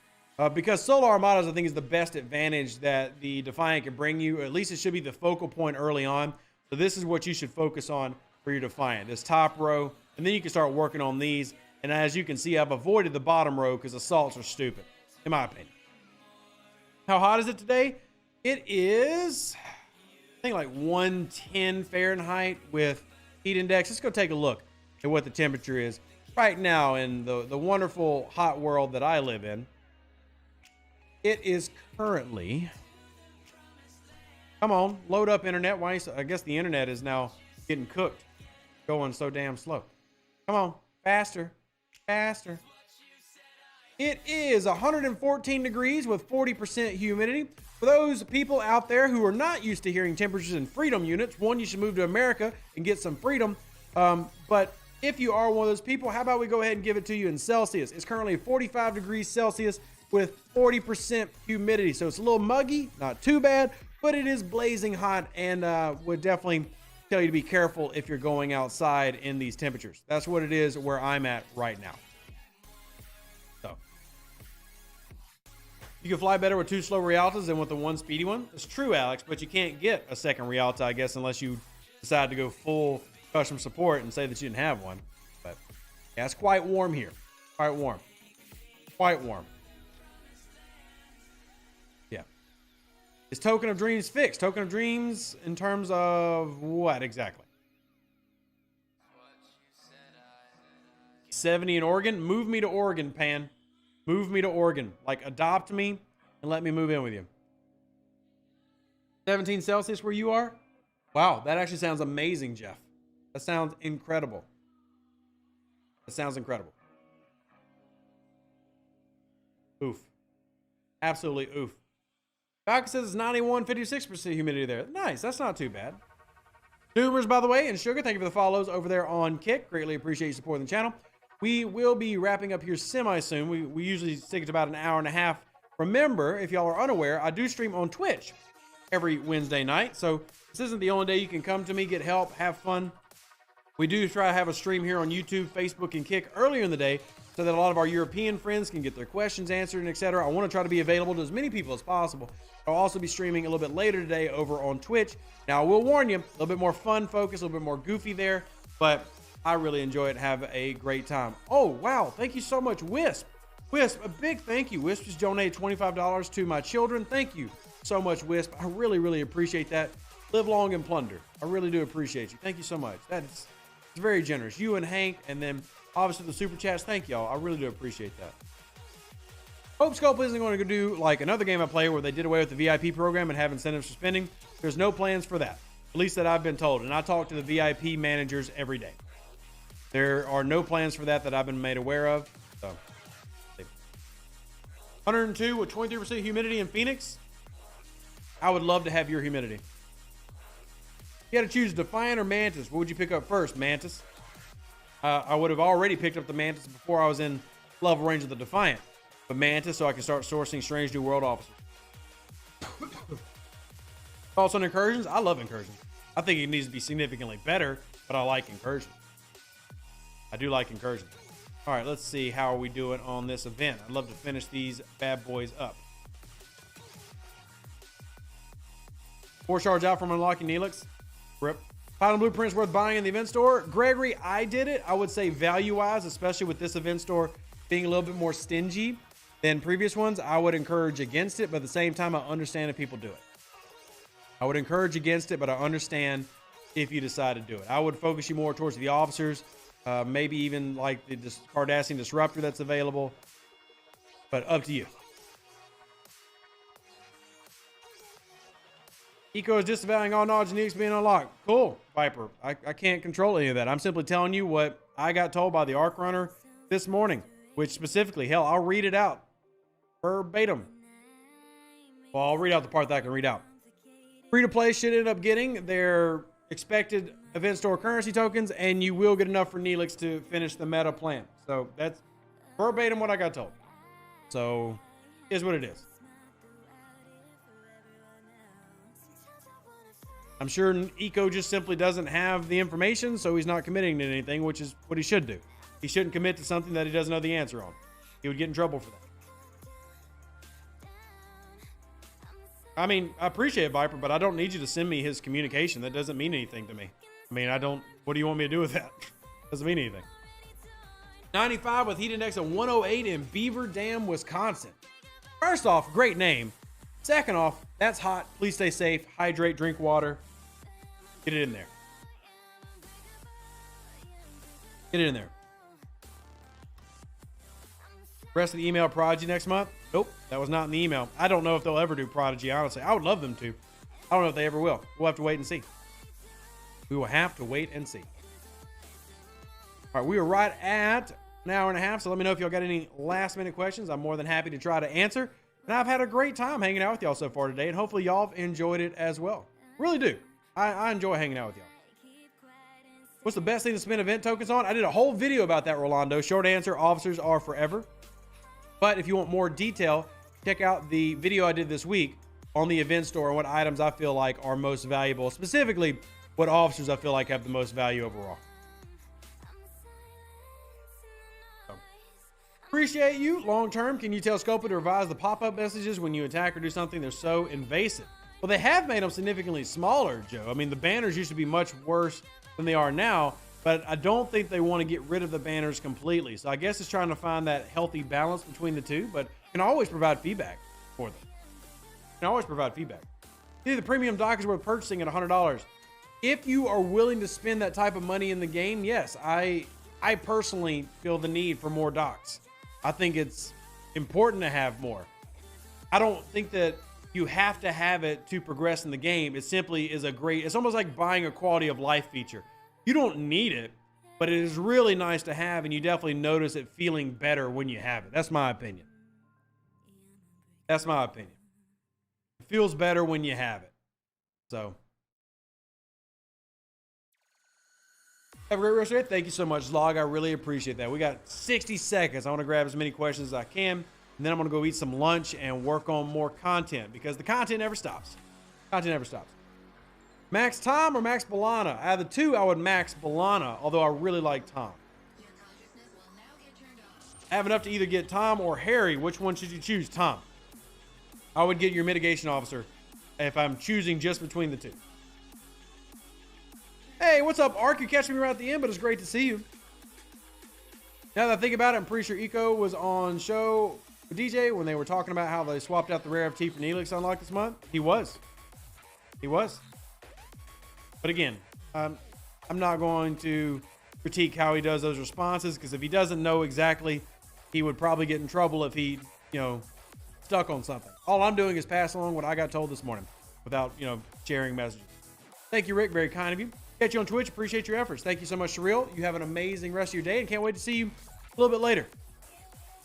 Because Solar Armadas, I think, is the best advantage that the Defiant can bring you. At least it should be the focal point early on. So this is what you should focus on for your Defiant, this top row. And then you can start working on these. And as you can see, I've avoided the bottom row because assaults are stupid, in my opinion. How hot is it today? It is, I think, like 110 Fahrenheit with heat index. Let's go take a look at what the temperature is right now in the wonderful hot world that I live in. It is currently, come on, load up internet. Why? I guess the internet is now getting cooked, going so damn slow. Come on, faster, faster. It is 114 degrees with 40% humidity. For those people out there who are not used to hearing temperatures in freedom units, one, you should move to America and get some freedom. But If you are one of those people, how about we go ahead and give it to you in Celsius? It's currently 45 degrees Celsius with 40% humidity. So it's a little muggy, not too bad, but it is blazing hot, and would definitely tell you to be careful if you're going outside in these temperatures. That's what it is where I'm at right now. So you can fly better with 2 slow Rialtas than with the 1 speedy one. It's true, Alex, but you can't get a second Rialta, I guess, unless you decide to go full customer support and say that you didn't have one. But yeah, it's quite warm here. Quite warm. Quite warm. Yeah. Is Token of Dreams fixed? Token of Dreams in terms of what exactly? 70 in Oregon? Move me to Oregon, Pan. Move me to Oregon. Like, adopt me and let me move in with you. 17 Celsius where you are? Wow, that actually sounds amazing, Jeff. That sounds incredible. That sounds incredible. Oof. Absolutely oof. Falcon says it's 91, 56% humidity there. Nice, that's not too bad. Doomers, by the way, and Sugar, thank you for the follows over there on Kick. Greatly appreciate you supporting the channel. We will be wrapping up here semi-soon. We usually stick to about an hour and a half. Remember, if y'all are unaware, I do stream on Twitch every Wednesday night. So this isn't the only day you can come to me, get help, have fun. We do try to have a stream here on YouTube, Facebook, and Kick earlier in the day so that a lot of our European friends can get their questions answered and etc. I want to try to be available to as many people as possible. I'll also be streaming a little bit later today over on Twitch. Now, I will warn you, a little bit more fun focus, a little bit more goofy there, but I really enjoy it. Have a great time. Oh, wow. Thank you so much, Wisp. Wisp, a big thank you. Wisp just donated $25 to my children. Thank you so much, Wisp. I really, really appreciate that. Live long and plunder. I really do appreciate you. Thank you so much. It's very generous. You and Hank, and then obviously the super chats. Thank y'all. I really do appreciate that. Hope Scope isn't going to do like another game I play where they did away with the VIP program and have incentives for spending. There's no plans for that, at least that I've been told. And I talk to the VIP managers every day. There are no plans for that I've been made aware of. So, 102 with 23% humidity in Phoenix. I would love to have your humidity. You had to choose Defiant or Mantis. What would you pick up first, Mantis? I would have already picked up the Mantis before I was in level range of the Defiant. But Mantis, so I can start sourcing Strange New World officers. Thoughts on incursions? I love incursions. I think it needs to be significantly better, but I like incursions. I do like incursions. All right, let's see how are we doing on this event. I'd love to finish these bad boys up. 4 shards out from unlocking Neelix. Rip. Final blueprints worth buying in the event store. Gregory, I did it. I would say value-wise, especially with this event store being a little bit more stingy than previous ones, I would encourage against it, but at the same time, I understand if people do it. I would encourage against it, but I understand if you decide to do it. I would focus you more towards the officers, maybe even like the Cardassian Disruptor that's available, but up to you. Eco is disavowing all knowledge of Neelix being unlocked. Cool, Viper. I can't control any of that. I'm simply telling you what I got told by the Arc Runner this morning, which specifically, hell, I'll read it out verbatim. Well, I'll read out the part that I can read out. Free-to-play should end up getting their expected event store currency tokens, and you will get enough for Neelix to finish the meta plan. So that's verbatim what I got told. So, is what it is. I'm sure Eco just simply doesn't have the information, so he's not committing to anything, which is what he should do. He shouldn't commit to something that he doesn't know the answer on. He would get in trouble for that. I mean, I appreciate it, Viper, but I don't need you to send me his communication. That doesn't mean anything to me. I mean, what do you want me to do with that? Doesn't mean anything. 95 with heat index of 108 in Beaver Dam, Wisconsin. First off, great name. Second off, that's hot. Please stay safe. Hydrate, drink water. Get it in there. Get it in there. Rest of the email Prodigy next month? Nope, that was not in the email. I don't know if they'll ever do Prodigy, honestly. I would love them to. I don't know if they ever will. We'll have to wait and see. We will have to wait and see. All right, we are right at an hour and a half, so let me know if y'all got any last minute questions. I'm more than happy to try to answer. And I've had a great time hanging out with y'all so far today, and hopefully y'all have enjoyed it as well. Really do. I enjoy hanging out with y'all. What's the best thing to spend event tokens on? I did a whole video about that, Rolando. Short answer, officers are forever. But if you want more detail, check out the video I did this week on the event store and what items I feel like are most valuable. Specifically, what officers I feel like have the most value overall. So, appreciate you. Long term, can you tell Scopa to revise the pop-up messages when you attack or do something? They're so invasive. Well, they have made them significantly smaller, Joe. I mean, the banners used to be much worse than they are now, but I don't think they want to get rid of the banners completely. So I guess it's trying to find that healthy balance between the two, but you can always provide feedback for them. You can always provide feedback. Either the premium dock is worth purchasing at $100. If you are willing to spend that type of money in the game, yes, I personally feel the need for more docks. I think it's important to have more. I don't think that you have to have it to progress in the game. It simply is it's almost like buying a quality of life feature. You don't need it, but it is really nice to have, and you definitely notice it feeling better when you have it. That's my opinion. That's my opinion. It feels better when you have it. So, have a great rest of your day. Thank you so much, Zlog. I really appreciate that. We got 60 seconds. I want to grab as many questions as I can. And then I'm going to go eat some lunch and work on more content because the content never stops. Content never stops. Max Tom or Max Balana? Out of the two, I would max Balana, although I really like Tom. I have enough to either get Tom or Harry. Which one should you choose? Tom. I would get your mitigation officer if I'm choosing just between the two. Hey, what's up, Ark? You catch me right at the end, but it's great to see you. Now that I think about it, I'm pretty sure Eco was on show with DJ when they were talking about how they swapped out the rare FT for Neelix unlocked this month. He was. But again, I'm not going to critique how he does those responses, because if he doesn't know exactly, he would probably get in trouble if he, stuck on something. All I'm doing is pass along what I got told this morning without, sharing messages. Thank you, Rick. Very kind of you. Catch you on Twitch. Appreciate your efforts. Thank you so much, Surreal. You have an amazing rest of your day and can't wait to see you a little bit later.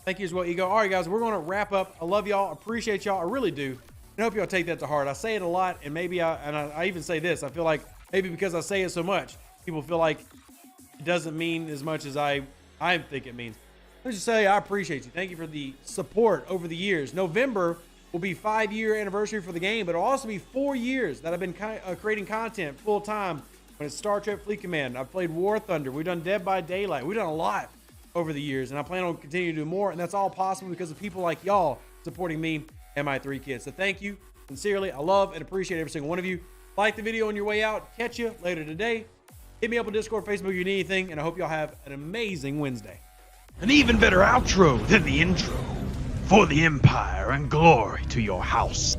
Thank you as well, Ego. All right, guys, we're going to wrap up. I love y'all. Appreciate y'all. I really do. And I hope y'all take that to heart. I say it a lot, and maybe I even say this. I feel like maybe because I say it so much, people feel like it doesn't mean as much as I think it means. Let me just say I appreciate you. Thank you for the support over the years. November will be 5-year anniversary for the game, but it'll also be 4 years that I've been creating content full time when it's Star Trek Fleet Command. I've played War Thunder. We've done Dead by Daylight. We've done a lot over the years, and I plan on continuing to do more, and that's all possible because of people like y'all supporting me and my 3 kids. So thank you sincerely. I love and appreciate every single one of you. Like the video on your way out. Catch you later today. Hit me up on Discord, Facebook if you need anything, and I hope y'all have an amazing Wednesday. An even better outro than the intro. For the Empire and glory to your house.